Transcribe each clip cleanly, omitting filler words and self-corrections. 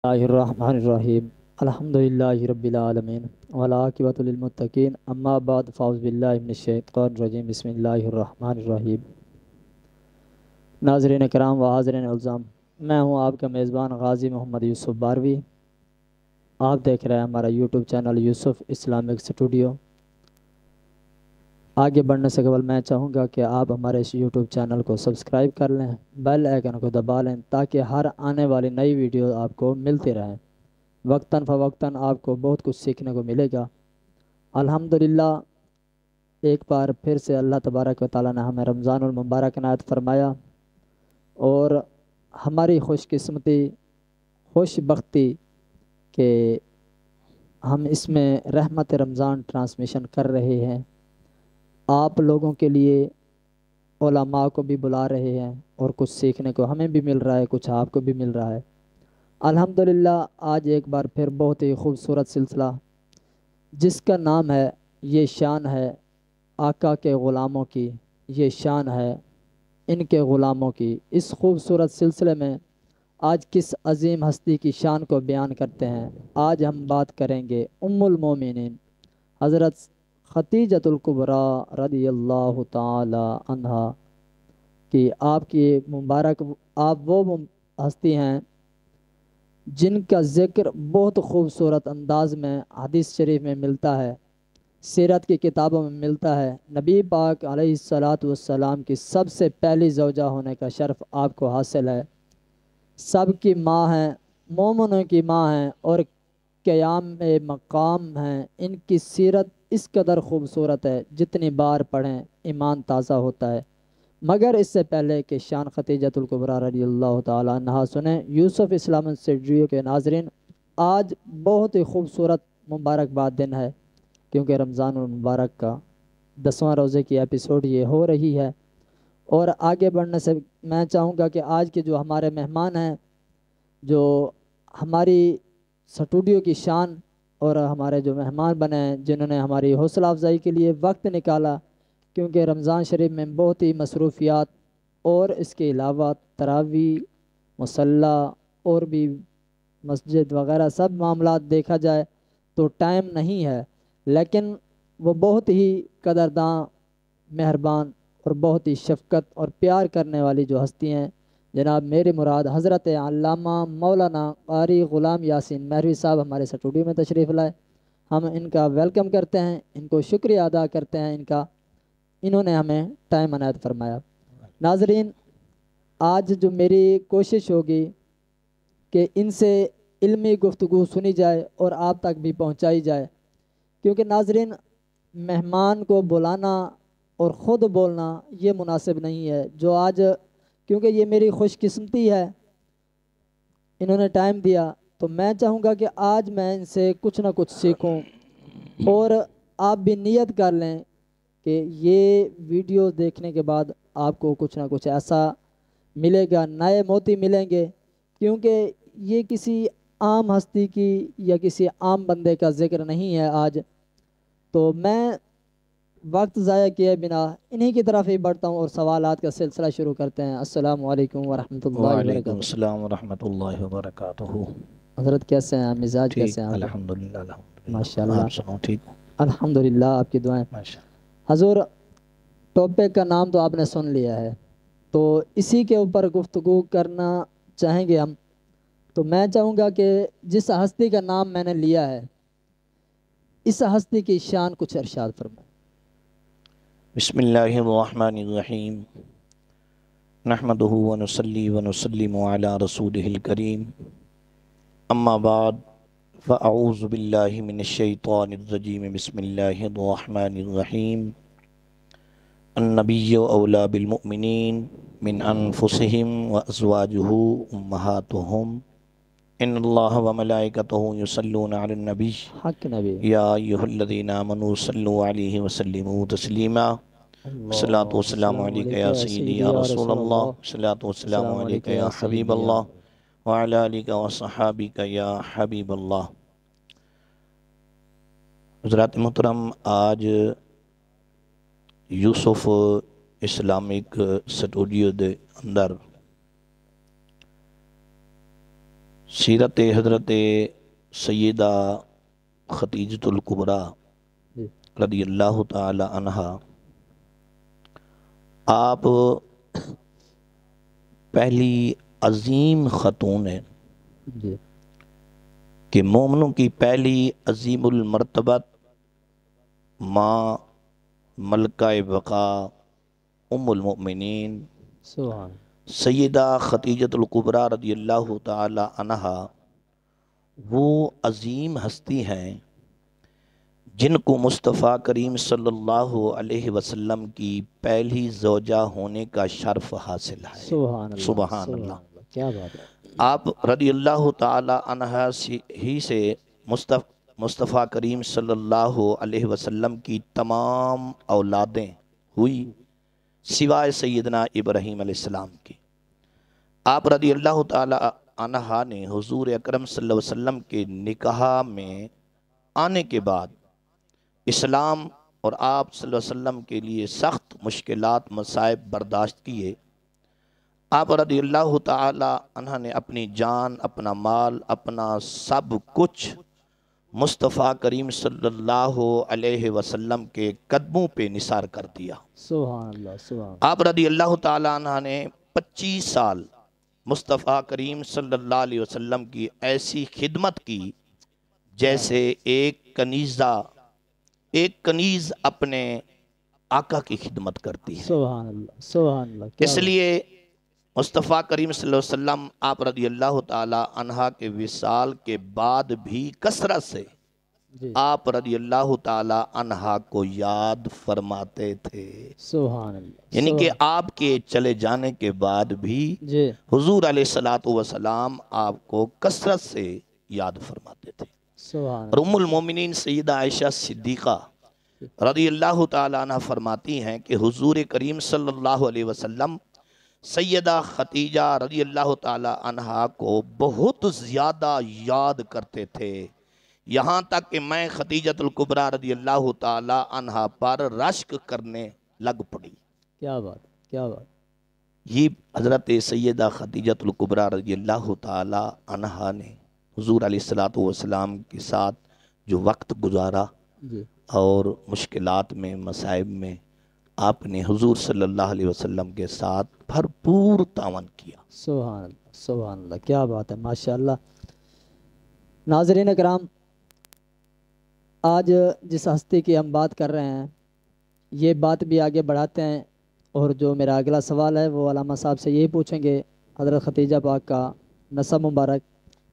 اللہ الرحمن الرحیم الحمدللہ رب العالمین والعاقبۃ للمتقین اما بعد فاعوذ باللہ من الشیطان الرجیم بسم اللہ الرحمن الرحیم۔ ناظرین کرام و حاضرین الزام، میں ہوں آپ کا میزبان غازی محمد یوسف باروی۔ آپ دیکھ رہے ہیں ہمارا یوٹیوب چینل یوسف اسلامک اسٹوڈیو۔ آگے بڑھنے سے قبل میں چاہوں گا کہ آپ ہمارے اس یوٹیوب چینل کو سبسکرائب کر لیں، بیل آئیکن کو دبا لیں تاکہ ہر آنے والی نئی ویڈیو آپ کو ملتی رہیں۔ وقتاً فوقتاً آپ کو بہت کچھ سیکھنے کو ملے گا۔ الحمدللہ ایک بار پھر سے اللہ تبارک و تعالیٰ نے ہمیں رمضان المبارک عنایت فرمایا، اور ہماری خوش قسمتی، خوش بختی کہ ہم اس میں رحمت رمضان ٹرانسمیشن کر رہے ہیں۔ آپ لوگوں کے لیے علماء کو بھی بلا رہے ہیں، اور کچھ سیکھنے کو ہمیں بھی مل رہا ہے، کچھ آپ کو بھی مل رہا ہے۔ الحمدللہ آج ایک بار پھر بہت ہی خوبصورت سلسلہ جس کا نام ہے یہ شان ہے آقا کے غلاموں کی، یہ شان ہے ان کے غلاموں کی۔ اس خوبصورت سلسلے میں آج کس عظیم ہستی کی شان کو بیان کرتے ہیں۔ آج ہم بات کریں گے ام المومنین حضرت خدیجۃ الکبریٰ رضی اللہ تعالی عنہا کی۔ آپ کی مبارک، آپ وہ ہستی ہیں جن کا ذکر بہت خوبصورت انداز میں حدیث شریف میں ملتا ہے، سیرت کی کتابوں میں ملتا ہے۔ نبی پاک علیہ السلام کی سب سے پہلی زوجہ ہونے کا شرف آپ کو حاصل ہے۔ سب کی ماں ہیں، مومنوں کی ماں ہیں، اور قیام مقام ہیں۔ ان کی سیرت اس قدر خوبصورت ہے، جتنی بار پڑھیں ایمان تازہ ہوتا ہے۔ مگر اس سے پہلے کہ شان خدیجۃ الکبریٰ رضی اللہ تعالیٰ عنہا سنیں، یوسف اسلام اسٹوڈیو کے ناظرین، آج بہت ہی خوبصورت مبارکباد دن ہے، کیونکہ رمضان المبارک کا 10واں روزے کی ایپیسوڈ یہ ہو رہی ہے۔ اور آگے بڑھنے سے میں چاہوں گا کہ آج کے جو ہمارے مہمان ہیں، جو ہماری اسٹوڈیو کی شان، اور ہمارے جو مہمان بنے ہیں جنہوں نے ہماری حوصلہ افزائی کے لیے وقت نکالا، کیونکہ رمضان شریف میں بہت ہی مصروفیات اور اس کے علاوہ تراویح، مصلی اور بھی مسجد وغیرہ سب معاملات دیکھا جائے تو ٹائم نہیں ہے، لیکن وہ بہت ہی قدرداں، مہربان اور بہت ہی شفقت اور پیار کرنے والی جو ہستی ہیں، جناب میری مراد حضرت علامہ مولانا قاری غلام یاسین مہروی صاحب ہمارے اسٹوڈیو میں تشریف لائے۔ ہم ان کا ویلکم کرتے ہیں، ان کو شکریہ ادا کرتے ہیں، انہوں نے ہمیں ٹائم عنایت فرمایا۔ ناظرین، آج جو میری کوشش ہوگی کہ ان سے علمی گفتگو سنی جائے اور آپ تک بھی پہنچائی جائے، کیونکہ ناظرین مہمان کو بلانا اور خود بولنا یہ مناسب نہیں ہے۔ جو آج، کیونکہ یہ میری خوش قسمتی ہے، انہوں نے ٹائم دیا، تو میں چاہوں گا کہ آج میں ان سے کچھ نہ کچھ سیکھوں، اور آپ بھی نیت کر لیں کہ یہ ویڈیو دیکھنے کے بعد آپ کو کچھ نہ کچھ ایسا ملے گا، نئے موتی ملیں گے، کیونکہ یہ کسی عام ہستی کی یا کسی عام بندے کا ذکر نہیں ہے آج۔ تو میں وقت ضائع کیے بنا انہی کی طرف ہی بڑھتا ہوں، اور سوالات کا سلسلہ شروع کرتے ہیں۔ السلام علیکم ورحمۃ اللہ وعلیکم وبرکاتہ۔ السلام ورحمۃ اللہ وبرکاتہ۔ حضرت کیسے ہیں؟ مزاج ٹھیک، کیسے ہیں آپ کے؟ الحمدللہ الحمدللہ۔ ماشاءاللہ، آپ سنو، ٹھیک ہو؟ الحمدللہ، آپ کی دعائیں۔ ماشاء حضور، ٹاپک کا نام تو آپ نے سن لیا ہے، تو اسی کے اوپر گفتگو کرنا چاہیں گے ہم۔ تو میں چاہوں گا کہ جس ہستی کا نام میں نے لیا ہے، اس ہستی کی شان کچھ ارشاد فرمائیں۔ بسم اللہ الرحمن الرحیم، نحمدہ ونصلی ونسلم علی رسولہ الکریم، اما بعد فاعوذ باللہ من الشیطان الرجیم، بسم اللہ الرحمن الرحیم۔ النبی اولا بالمؤمنین من انفسہم وازواجہ امہاتہم، ان اللہ وملائکتہ یصلون علی النبی، حق نبی، یا ایہا الذین آمنوا صلوا علیہ وسلموا تسلیما۔ الصلاة اللہم والسلام السلام علیکہ علیکہ یا یا سیدی سیدی یا یا رسول رسول اللہ، اللہ، الصلاة والسلام السلام علیکہ علیکہ یا یا حبیب سیدی یا اللہ، وعلی آلکہ وصحابکہ یا حبیب اللہ۔ حضرات محترم، آج یوسف اسلامک اسٹوڈیو دے اندر سیرت حضرت سیدہ خدیجۃ الکبریٰ جی رضی اللہ تعالی عنہا، آپ پہلی عظیم خاتون ہیں جی کہ مومنوں کی پہلی عظیم المرتبت ماں ملکہ بقا ام المؤمنین سبحان سیدہ خدیجۃ الکبریٰ رضی اللہ تعالی عنہا وہ عظیم ہستی ہیں جن کو مصطفیٰ کریم صلی اللہ علیہ وسلم کی پہلی زوجہ ہونے کا شرف حاصل ہے۔ سبحان اللہ سبحان اللہ۔ کیا بات ہے۔ آپ رضی اللہ تعالی عنہ ہی سے مصطفیٰ کریم صلی اللہ علیہ وسلم کی تمام اولادیں ہوئی سوائے سیدنا ابراہیم علیہ السلام کی۔ آپ رضی اللہ تعالی عنہ نے حضور اکرم صلی اللہ علیہ وسلم کے نکاح میں آنے کے بعد اسلام اور آپ صلی اللہ علیہ وسلم کے لیے سخت مشکلات مصائب برداشت کیے۔ آپ رضی اللہ تعالی عنہ نے اپنی جان، اپنا مال، اپنا سب کچھ مصطفیٰ کریم صلی اللہ علیہ وسلم کے قدموں پہ نثار کر دیا۔ سبحان اللہ سبحان آپ رضی اللہ تعالی عنہ نے 25 سال مصطفیٰ کریم صلی اللہ علیہ وسلم کی ایسی خدمت کی جیسے ایک کنیز اپنے آقا کی خدمت کرتی ہے۔ سبحان اللہ سبحان اللہ۔ اس لیے مصطفیٰ کریم صلی اللہ علیہ وسلم آپ رضی اللہ تعالی عنہ کے وصال کے بعد بھی کثرت سے جی آپ رضی اللہ تعالی عنہ کو یاد فرماتے تھے۔ سبحان اللہ یعنی کہ آپ کے چلے جانے کے بعد بھی جی حضور علیہ الصلوۃ والسلام آپ کو کثرت سے یاد فرماتے تھے۔ سبحان اور ام المومنین سیدہ عائشہ صدیقہ رضی اللہ تعالی عنہ فرماتی ہیں کہ حضور کریم صلی اللہ علیہ وسلم سیدہ خدیجہ رضی اللہ تعالی عنہ کو بہت زیادہ یاد کرتے تھے، یہاں تک کہ میں خدیجۃ الکبریٰ رضی اللہ تعالی عنہ پر رشک کرنے لگ پڑی۔ کیا بات کیا بات۔ یہ حضرت سیدہ خدیجۃ الکبریٰ رضی اللہ تعالی عنہ نے حضور علیہ الصلوۃ والسلام کے ساتھ جو وقت گزارا جی اور مشکلات میں مصائب میں آپ نے حضور صلی اللہ علیہ وسلم کے ساتھ بھرپور تعاون کیا۔ سبحان اللہ سبحان اللہ۔ کیا بات ہے ماشاءاللہ۔ ناظرین کرام، آج جس ہستی کی ہم بات کر رہے ہیں یہ بات بھی آگے بڑھاتے ہیں، اور جو میرا اگلا سوال ہے وہ علامہ صاحب سے یہی پوچھیں گے حضرت خدیجہ پاک کا نسب مبارک،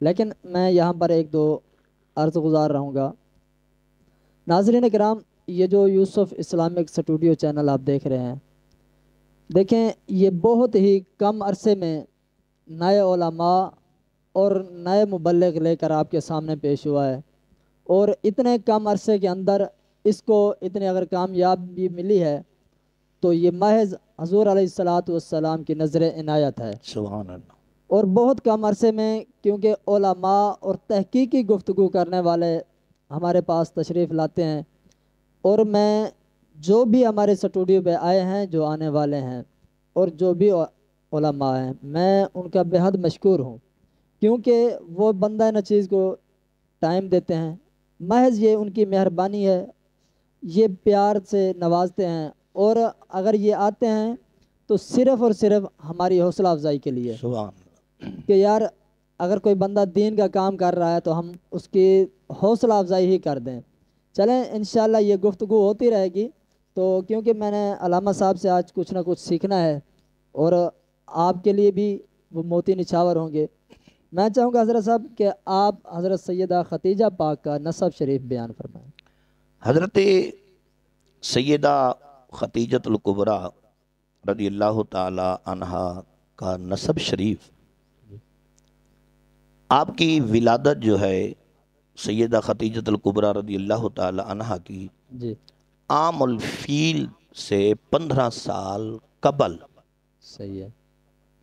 لیکن میں یہاں پر ایک دو عرض گزار رہوں گا۔ ناظرین کرام، یہ جو یوسف اسلامک اسٹوڈیو چینل آپ دیکھ رہے ہیں، دیکھیں یہ بہت ہی کم عرصے میں نئے علماء اور نئے مبلغ لے کر آپ کے سامنے پیش ہوا ہے، اور اتنے کم عرصے کے اندر اس کو اتنی اگر کامیابی ملی ہے تو یہ محض حضور علیہ الصلوۃ والسلام کی نظر عنایت ہے۔ سبحان اللہ۔ اور بہت کم عرصے میں، کیونکہ علماء اور تحقیقی گفتگو کرنے والے ہمارے پاس تشریف لاتے ہیں، اور میں جو بھی ہمارے اسٹوڈیو پہ آئے ہیں، جو آنے والے ہیں، اور جو بھی علماء ہیں، میں ان کا بے حد مشکور ہوں، کیونکہ وہ بندہ نہ چیز کو ٹائم دیتے ہیں، محض یہ ان کی مہربانی ہے، یہ پیار سے نوازتے ہیں، اور اگر یہ آتے ہیں تو صرف اور صرف ہماری حوصلہ افزائی کے لیے سبحان اللہ۔ کہ یار اگر کوئی بندہ دین کا کام کر رہا ہے تو ہم اس کی حوصلہ افزائی ہی کر دیں۔ چلیں انشاءاللہ یہ گفتگو ہوتی رہے گی، تو کیونکہ میں نے علامہ صاحب سے آج کچھ نہ کچھ سیکھنا ہے، اور آپ کے لیے بھی وہ موتی نچھاور ہوں گے۔ میں چاہوں گا حضرت صاحب کہ آپ حضرت سیدہ خدیجہ پاک کا نسب شریف بیان فرمائیں۔ حضرت سیدہ خدیجۃ الکبریٰ رضی اللہ تعالی عنہ کا نسب شریف، آپ کی ولادت جو ہے سیدہ خدیجۃ الکبریٰ رضی اللہ تعالی عنہ کی جی عام الفیل سے 15 سال قبل، صحیح ہے۔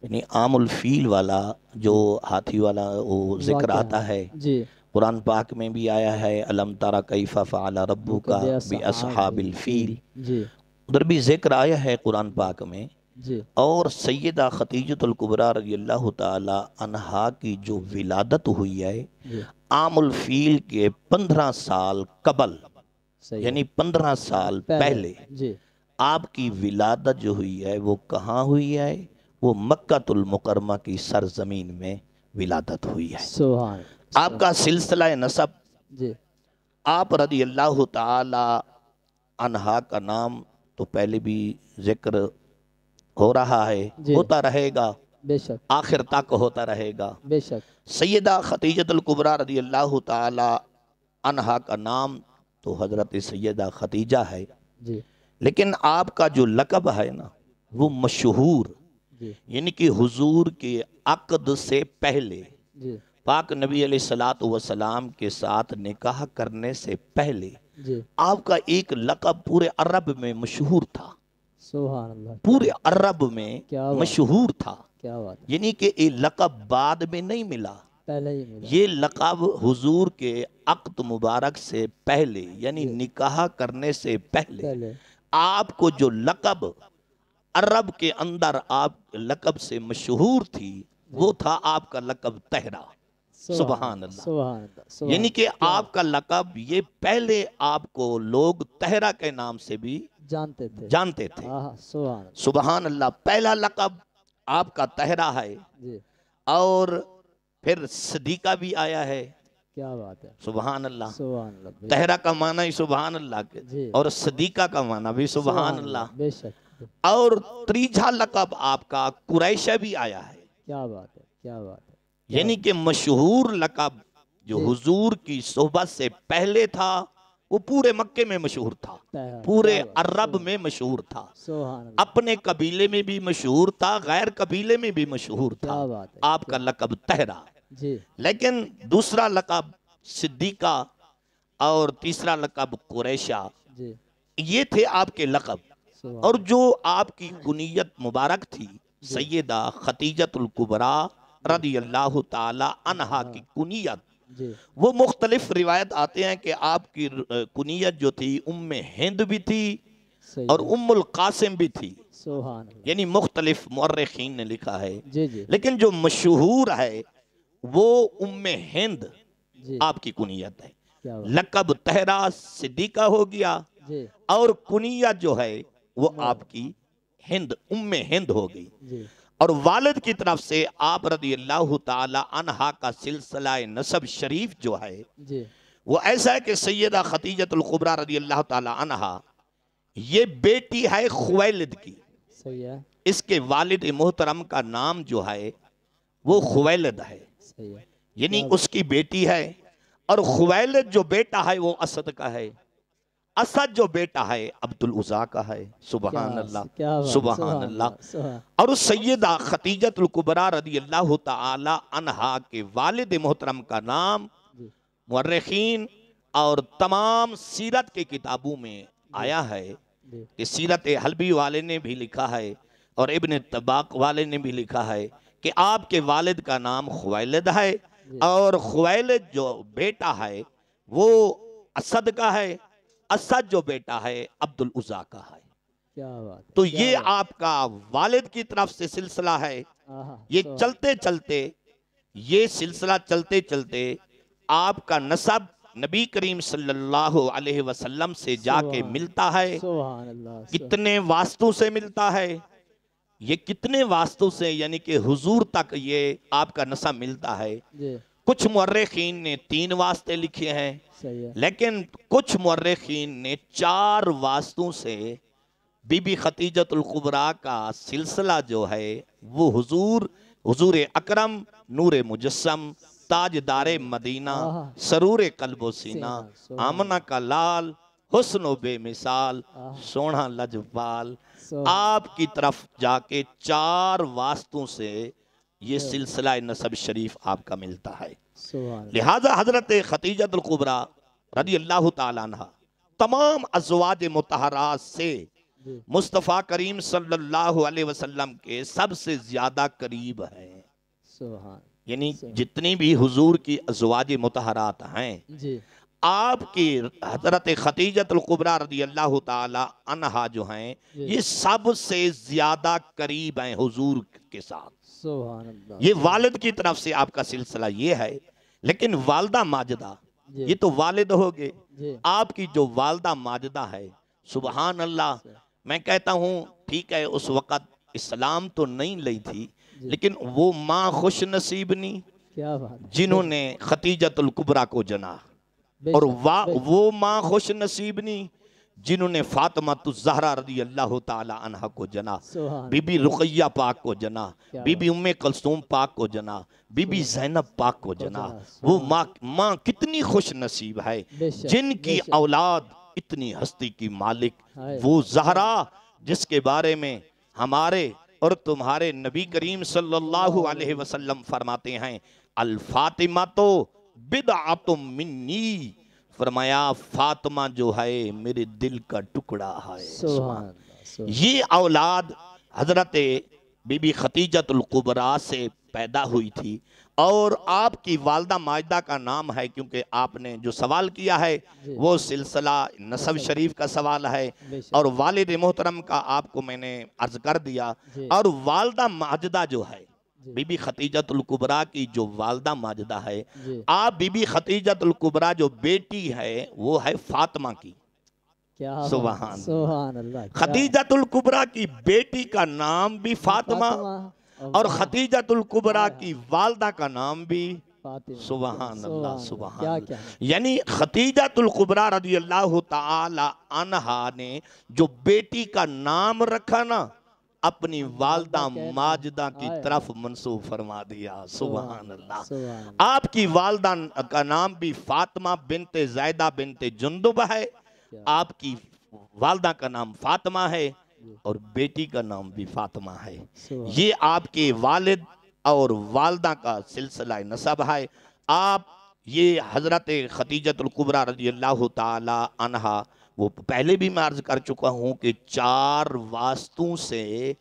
یعنی عام الفیل والا جو ہاتھی والا وہ ذکر واقعہ آتا ہے، جی قرآن پاک میں بھی آیا ہے الم تری کیف فعل ربک باصحاب الفیل، جی ادھر بھی ذکر آیا ہے قرآن پاک میں جی اور سیدہ خدیجۃ الکبریٰ رضی اللہ تعالی عنہا کی جو ولادت ہوئی ہے جی عام الفیل کے 15 سال قبل، صحیح یعنی 15 سال ہے پہلے جی آپ کی ولادت جو ہوئی ہے وہ کہاں ہوئی ہے؟ وہ مکہ المکرمہ کی سرزمین میں ولادت ہوئی ہے۔ سبحان آپ کا سلسلہ نسب، جی آپ رضی اللہ تعالی عنہا کا نام تو پہلے بھی ذکر ہو رہا ہے، جی ہوتا رہے گا، بے شک آخر تک ہوتا رہے گا۔ بے شک سیدہ خدیجۃ الکبریٰ رضی اللہ تعالی عنہا کا نام تو حضرت سیدہ خدیجہ ہے، جی لیکن آپ کا جو لقب ہے نا وہ مشہور، جی یعنی کہ حضور کے عقد سے پہلے، جی پاک نبی علیہ الصلوۃ والسلام کے ساتھ نکاح کرنے سے پہلے جی آپ کا ایک لقب پورے عرب میں مشہور تھا، سبحان اللہ پورے عرب میں کیا بات مشہور تھا، کیا بات ہے، یعنی کہ یہ لقب بعد میں نہیں ملا، پہلے ہی ملا یہ لقب حضور کے عقد مبارک سے پہلے یعنی جی نکاح کرنے سے پہلے پہلے آپ کو جو لقب عرب کے اندر آپ لقب سے مشہور تھی وہ تھا آپ کا لقب طہرہ۔ سبحان اللہ، سبحان اللہ یعنی کہ کیا آپ کا لقب یہ پہلے آپ کو لوگ طہرہ کے نام سے بھی جانتے تھے جانتے تھے۔ سبحان اللہ سبحان اللہ، پہلا لقب آپ کا طہرہ ہے، جی اور پھر صدیقہ بھی آیا ہے۔ کیا بات ہے، سبحان اللہ، سبحان اللہ طہرہ کا معنی ہی سبحان اللہ کے، جی اور صدیقہ کا معنی بھی سبحان اللہ، بے شک اور تیسرا لقب آپ کا قریشہ بھی آیا ہے، کیا بات ہے، کیا بات ہے، یعنی کہ مشہور لقب جو جی حضور کی صحبت سے پہلے تھا وہ پورے مکے میں مشہور تھا، طہرہ، پورے کیا بات، عرب میں مشہور تھا، سبحان اللہ اپنے قبیلے میں بھی مشہور تھا، غیر قبیلے میں بھی مشہور تھا، کیا بات ہے، آپ کا لقب طہرہ۔ جی لیکن دوسرا لقب صدیقہ اور تیسرا لقب قریشہ، جی یہ تھے آپ کے لقب، سبحان اور جو آپ کی کنیت مبارک تھی سیدہ خدیجۃ الکبریٰ رضی اللہ تعالی عنہا کی کنیت، جی وہ مختلف روایت آتے ہیں کہ آپ کی کنیت جو تھی ام ہند بھی تھی صحیح اور ہے، ام القاسم بھی تھی، سبحان اللہ یعنی مختلف مورخین نے لکھا ہے، جی جی لیکن جو مشہور ہے وہ ام ہند جی آپ کی کنیت ہے۔ کیا بات لقب طہرہ صدیقہ ہو گیا، جی اور کنیت جو ہے وہ آپ کی ہند، ام ہند ہو گئی، جی اور والد کی طرف سے آپ رضی اللہ تعالی عنہا کا سلسلہ نسب شریف جو ہے جی وہ ایسا ہے کہ سیدہ خدیجۃ الکبریٰ رضی اللہ تعالی عنہا یہ بیٹی ہے خویلد کی، صحیح ہے، اس کے والد محترم کا نام جو ہے وہ خویلد ہے، صحیح ہے، یعنی اس کی بیٹی ہے، اور خویلد جو بیٹا ہے وہ اسد کا ہے، اسد جو بیٹا ہے عبد العزیٰ کا ہے۔ سبحان اللہ، کیا بات، سبحان اللہ، سبحان اور اس سیدہ خدیجۃ الکبریٰ رضی اللہ تعالی عنہا کے والد محترم کا نام جی مورخین اور تمام سیرت کے کتابوں میں آیا ہے، جی کہ سیرت حلبی والے نے بھی لکھا ہے اور ابن طباق والے نے بھی لکھا ہے کہ آپ کے والد کا نام خویلد ہے، جی اور خویلد جو بیٹا ہے وہ اسد کا ہے، اسد جو بیٹا ہے عبد العزیٰ کا ہے۔ کیا بات، تو یہ آپ کا والد کی طرف سے سلسلہ ہے، یہ چلتے چلتے، یہ سلسلہ چلتے چلتے آپ کا نسب نبی کریم صلی اللہ علیہ وسلم سے جا کے ملتا ہے، سبحان اللہ کتنے واسطوں سے ملتا ہے، یہ کتنے واسطوں سے، یعنی کہ حضور تک یہ آپ کا نسب ملتا ہے۔ جی کچھ مورخین نے 3 واسطے لکھے ہیں، صحیح ہے، لیکن کچھ مورخین نے 4 واسطوں سے بی بی خدیجۃ الکبریٰ کا سلسلہ جو ہے وہ حضور اکرم، نور مجسم، تاجدار مدینہ، سرور قلب و سینہ، آمنہ کا لال، حسن و بے مثال، سونا لجپال، آپ کی طرف جا کے 4 واسطوں سے یہ سلسلہ نسب شریف آپ کا ملتا ہے۔ سبحان اللہ لہذا حضرت خدیجۃ الکبریٰ رضی اللہ تعالیٰ عنہ تمام ازواج مطہرات سے جی مصطفیٰ کریم صلی اللہ علیہ وسلم کے سب سے زیادہ قریب ہیں، سبحان یعنی جتنی بھی حضور کی ازواج مطہرات ہیں جی آپ کی حضرت خدیجۃ الکبریٰ رضی اللہ تعالی عنہا جو ہیں یہ سب سے زیادہ قریب ہیں حضور کے ساتھ. سبحان اللہ. یہ والد کی طرف سے آپ کا سلسلہ یہ ہے. لیکن والدہ ماجدہ یہ تو والد ہوگے. آپ کی جو والدہ ماجدہ ہے سبحان اللہ، میں کہتا ہوں ٹھیک ہے اس وقت اسلام تو نہیں لی تھی، لیکن وہ ماں خوش نصیب نہیں کیا بات ہے. جنہوں نے خدیجۃ الکبریٰ کو جنا، اور وہ ماں خوش نصیب نہیں جنہوں نے فاطمہ الزہرا رضی اللہ تعالی عنہ کو جنا، بی بی رقیہ پاک کو جنا، بی بی ام کلثوم پاک کو جنا، بی بی زینب پاک کو جنا. وہ ماں کتنی خوش نصیب ہے جن کی اولاد اتنی ہستی کی مالک، وہ زہرا جس کے بارے میں ہمارے اور تمہارے نبی کریم صلی اللہ علیہ وسلم فرماتے ہیں الفاطمہ تو بدعۃ منی، فرمایا فاطمہ جو ہے میرے دل کا ٹکڑا ہے. یہ اولاد حضرت بی بی خدیجۃ الکبریٰ سے پیدا ہوئی تھی. اور آپ کی والدہ ماجدہ کا نام ہے، کیونکہ آپ نے جو سوال کیا ہے وہ سلسلہ نسب شریف کا سوال ہے، اور والد محترم کا آپ کو میں نے عرض کر دیا. اور والدہ ماجدہ جو ہے بی بی خدیجۃ الکبریٰ کی جو والدہ ماجدہ ہے، آپ بی بی خدیجۃ الکبریٰ جو بیٹی ہے وہ ہے فاطمہ کی. سبحان اللہ. خدیجۃ الکبریٰ کی بیٹی کا نام بھی فاطمہ اور خدیجۃ الکبریٰ کی والدہ کا نام بھی سبحان اللہ. سبحان اللہ. یعنی خدیجۃ الکبریٰ رضی اللہ تعالی عنہا نے جو بیٹی کا نام رکھا نا اپنی والدہ ماجدہ کی طرف منسوب فرما دیا. سبحان اللہ. آپ کی والدہ کا نام بھی فاطمہ بنت زیدہ بنت جندب ہے، آپ کی والدہ کا نام فاطمہ ہے اور بیٹی کا نام بھی فاطمہ ہے. یہ آپ کے والد اور والدہ کا سلسلہ نسب ہے. آپ یہ حضرت خدیجۃ الکبریٰ رضی اللہ تعالی عنہا، وہ پہلے بھی میں عرض کر چکا ہوں کہ 4 واسطوں سے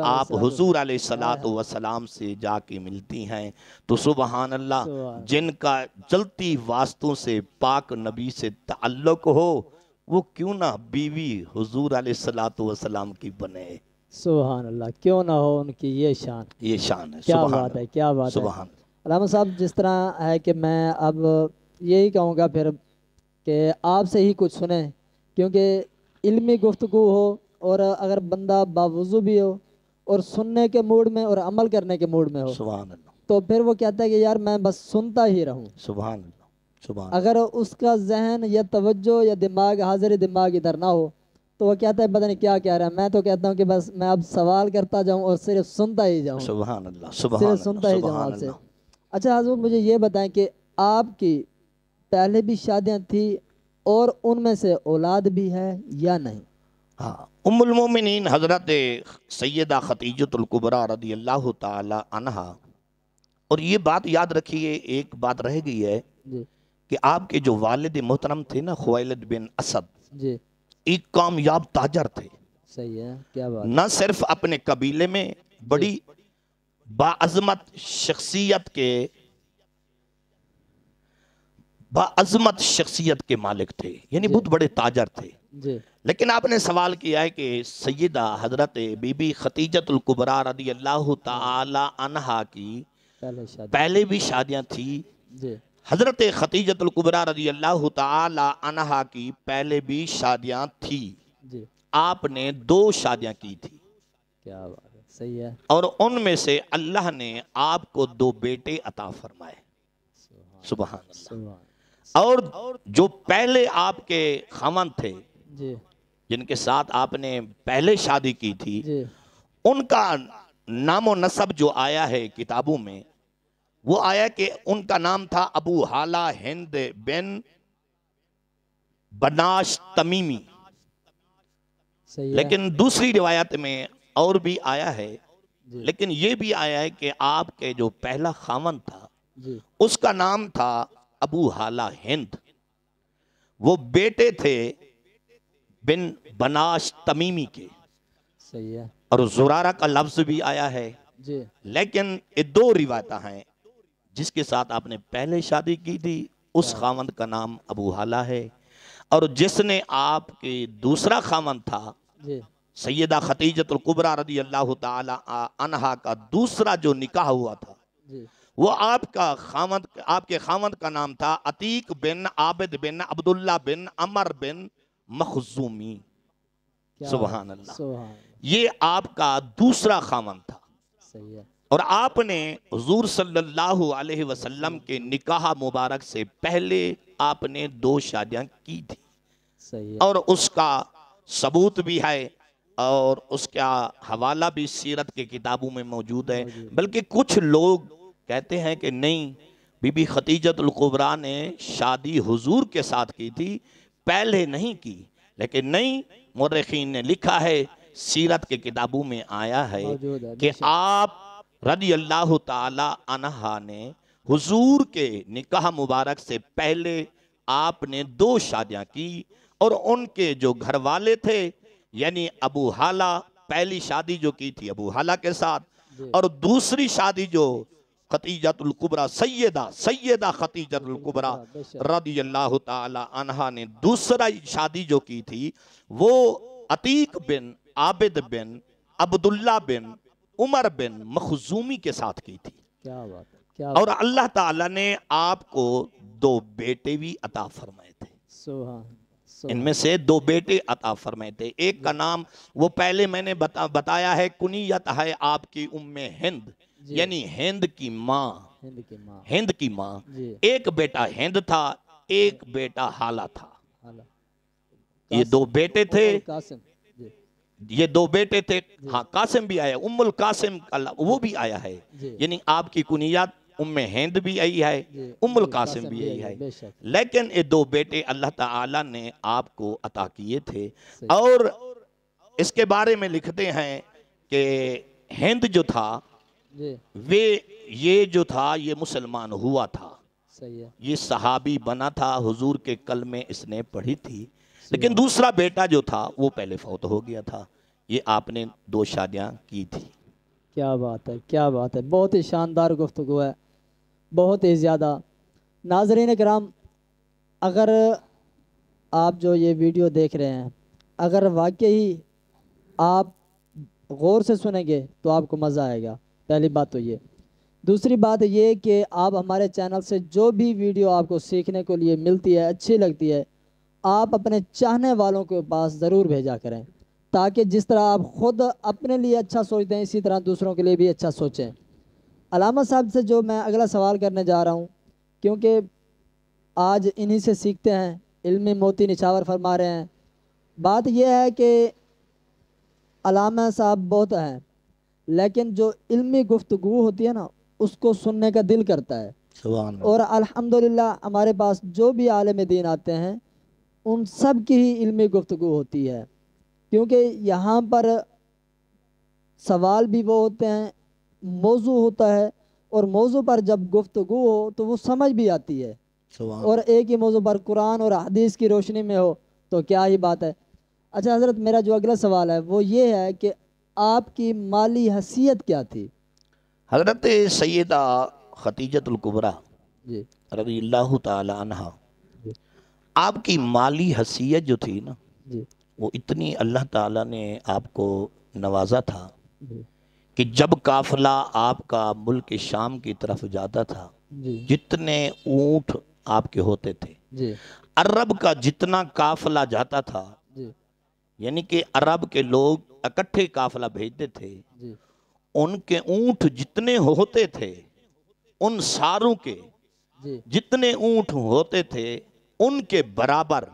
آپ حضور علیہ السلام سے جا کے ملتی ہیں. تو سبحان اللہ، جن کا جلتی واسطوں سے پاک نبی سے تعلق ہو وہ کیوں نہ بیوی حضور علیہ السلام کی بنے. سبحان اللہ. کیوں نہ ہو ان کی یہ شان. یہ شان ہے. کیا بات ہے. کیا بات ہے. سبحان. علامہ صاحب جس طرح ہے کہ میں اب یہی کہوں گا پھر کہ آپ سے ہی کچھ سنیں، کیونکہ علمی گفتگو ہو اور اگر بندہ باوضو بھی ہو اور سننے کے موڈ میں اور عمل کرنے کے موڈ میں ہو سبحان اللہ تو پھر وہ کہتا ہے کہ یار میں بس سنتا ہی رہوں. سبحان اللہ. سبحان. اگر اس کا ذہن یا توجہ یا دماغ حاضر دماغ ادھر نہ ہو تو وہ کہتا ہے پتہ نہیں کیا کہہ رہا ہے. میں تو کہتا ہوں کہ بس میں اب سوال کرتا جاؤں اور صرف سنتا ہی جاؤں. سبحان اللہ. سبحان اللہ. صرف سنتا ہی جاؤں آپ سے. اچھا حضور مجھے یہ بتائیں کہ آپ کی پہلے بھی شادیاں تھیں اور ان میں سے اولاد بھی ہے یا نہیں؟ ہاں. ام المومنین حضرت سیدہ خدیجۃ الکبریٰ رضی اللہ تعالی عنہا. اور یہ بات یاد رکھیے، ایک بات رہ گئی ہے کہ آپ کے جو والد محترم تھے نا خویلد بن اسد، جی ایک کامیاب تاجر تھے. صحیح ہے. کیا بات. نہ صرف اپنے قبیلے میں بڑی باعظمت شخصیت کے مالک تھے، یعنی بہت بڑے تاجر تھے. لیکن آپ نے سوال کیا ہے کہ سیدہ حضرت بی بی خدیجۃ الکبریٰ رضی اللہ تعالی عنہا کی پہلے بھی شادیاں تھی. حضرت خدیجۃ الکبریٰ رضی اللہ تعالی عنہا کی پہلے بھی شادیاں تھی. آپ نے 2 شادیاں کی تھی. کیا بات ہے. صحیح ہے. اور ان میں سے اللہ نے آپ کو 2 بیٹے عطا فرمائے. سبحان اللہ. اور جو پہلے آپ کے خاوند تھے جن کے ساتھ آپ نے پہلے شادی کی تھی، ان کا نام و نسب جو آیا ہے کتابوں میں وہ آیا کہ ان کا نام تھا ابو حالہ ہند بن بناش تمیمی. لیکن دوسری روایت میں اور بھی آیا ہے، لیکن یہ بھی آیا ہے کہ آپ کے جو پہلا خاوند تھا اس کا نام تھا ابو حالہ ہند. وہ بیٹے تھے بن بناش تمیمی کے. صحیح ہے. اور زرارہ کا لفظ بھی آیا ہے. لیکن یہ 2 روایتیں ہیں، جس کے ساتھ آپ نے پہلے شادی کی تھی اس خامند کا نام ابو حالہ ہے، اور جس نے آپ کے دوسرا خامند تھا جی سیدہ خدیجۃ الکبریٰ رضی اللہ تعالی عنہا کا دوسرا جو نکاح ہوا تھا، جی وہ آپ کے خامند کا نام تھا عتیق بن عابد بن عبداللہ بن عمر بن مخزومی۔ کیا سبحان اللہ، سبحان اللہ، یہ آپ کا دوسرا خامند تھا، صحیح ہے، اور آپ نے حضور صلی اللہ علیہ وسلم کے نکاح مبارک سے پہلے آپ نے 2 شادیاں کی تھی، صحیح ہے، اور اس کا ثبوت بھی ہے اور اس کا حوالہ بھی سیرت کے کتابوں میں موجود ہے۔ بلکہ کچھ لوگ کہتے ہیں کہ نہیں، بی بی خدیجۃ الکبریٰ نے شادی حضور کے ساتھ کی تھی، پہلے نہیں کی، لیکن نہیں، مورخین نے لکھا ہے، سیرت کے کتابوں میں آیا ہے موجود ہے، کہ بے شک، آپ رضی اللہ تعالی عنہا نے حضور کے نکاح مبارک سے پہلے آپ نے 2 شادیاں کی، اور ان کے جو گھر والے تھے یعنی ابو حالہ، پہلی شادی جو کی تھی ابو حالہ کے ساتھ، جی اور دوسری شادی جو خدیجۃ الکبریٰ سیدہ خدیجۃ الکبریٰ بے شک، رضی اللہ تعالی عنہا نے دوسرا شادی جو کی تھی وہ عتیق بن عابد بن عبداللہ بن عمر بن مخزومی کے ساتھ کی تھی، کیا بات ہے، کیا اور بات، اللہ تعالیٰ نے آپ کو 2 بیٹے بھی عطا فرمائے تھے، سبحان ان سبحان، میں سے 2 بیٹے عطا فرمائے تھے۔ ایک کا نام وہ پہلے میں نے بتایا ہے، کنیت ہے آپ کی ام ہند، جی یعنی ہند کی ماں، ہند کی ماں، ہند کی ماں۔ جی ایک بیٹا ہند تھا، ایک بیٹا حالہ تھا، حالہ، یہ 2 بیٹے تھے، قاسم، جی یہ 2 بیٹے تھے، ہاں قاسم بھی آیا، ام القاسم وہ بھی آیا ہے، جی یعنی آپ کی کنیت ام ہند بھی آئی ہے، جی ام القاسم بھی آئی ہے، بے شک، لیکن یہ 2 بیٹے اللہ تعالیٰ نے آپ کو عطا کیے تھے۔ صحیح، اور اس کے بارے میں لکھتے ہیں کہ ہند جو تھا جی یہ جو تھا یہ مسلمان ہوا تھا، صحیح ہے، یہ صحابی بنا تھا، حضور کے کلمے اس نے پڑھی تھی، لیکن دوسرا بیٹا جو تھا وہ پہلے فوت ہو گیا تھا۔ یہ آپ نے 2 شادیاں کی تھی۔ کیا بات ہے، کیا بات ہے، بہت ہی شاندار گفتگو ہے، بہت ہی زیادہ۔ ناظرین کرام، اگر آپ جو یہ ویڈیو دیکھ رہے ہیں، اگر واقعی آپ غور سے سنیں گے تو آپ کو مزہ آئے گا، پہلی بات تو یہ۔ دوسری بات یہ کہ آپ ہمارے چینل سے جو بھی ویڈیو آپ کو سیکھنے کے لیے ملتی ہے، اچھی لگتی ہے، آپ اپنے چاہنے والوں کے پاس ضرور بھیجا کریں، تاکہ جس طرح آپ خود اپنے لیے اچھا سوچتے ہیں اسی طرح دوسروں کے لیے بھی اچھا سوچیں۔ علامہ صاحب سے جو میں اگلا سوال کرنے جا رہا ہوں، کیونکہ آج انہی سے سیکھتے ہیں، علمی موتی نچھاور فرما رہے ہیں۔ بات یہ ہے کہ علامہ صاحب بہت ہیں، لیکن جو علمی گفتگو ہوتی ہے نا، اس کو سننے کا دل کرتا ہے، سبحان اللہ۔ اور الحمدللہ ہمارے پاس جو بھی عالم دین آتے ہیں ان سب کی ہی علمی گفتگو ہوتی ہے، کیونکہ یہاں پر سوال بھی وہ ہوتے ہیں، موضوع ہوتا ہے، اور موضوع پر جب گفتگو ہو تو وہ سمجھ بھی آتی ہے، سبحان اور ایک ہی موضوع پر قرآن اور حدیث کی روشنی میں ہو تو کیا ہی بات ہے۔ اچھا حضرت، میرا جو اگلا سوال ہے وہ یہ ہے کہ آپ کی مالی حیثیت کیا تھی؟ حضرت سیدہ خدیجۃ الکبریٰ جی رضی اللہ تعالی عنہا، جی آپ کی مالی حیثیت جو تھی نا، جی وہ اتنی اللہ تعالیٰ نے آپ کو نوازا تھا جی کہ جب قافلہ آپ کا ملک شام کی طرف جاتا تھا، جی جتنے اونٹ آپ کے ہوتے تھے، جی عرب کا جتنا قافلہ جاتا تھا، جی یعنی کہ عرب کے لوگ اکٹھے قافلہ بھیجتے تھے، جی ان کے اونٹ جتنے ہوتے تھے، ان ساروں کے جی جتنے اونٹ ہوتے تھے ان کے برابر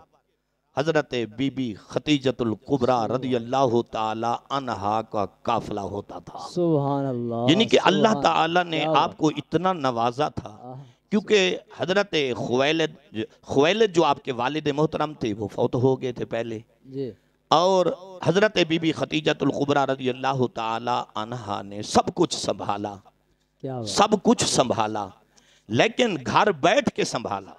حضرت بی بی خدیجۃ الکبریٰ رضی اللہ تعالی عنہا کا قافلہ ہوتا تھا۔ سبحان اللہ، یعنی کہ اللہ سبحان، تعالی نے کیا آپ کو اتنا نوازا تھا، بات، کیونکہ حضرت خویلد جو آپ کے والد محترم تھے وہ فوت ہو گئے تھے پہلے، جی اور حضرت بی بی خدیجۃ الکبریٰ رضی اللہ تعالی عنہا نے سب کچھ سنبھالا، کیا بات، سب کچھ سنبھالا، لیکن گھر بیٹھ کے سنبھالا،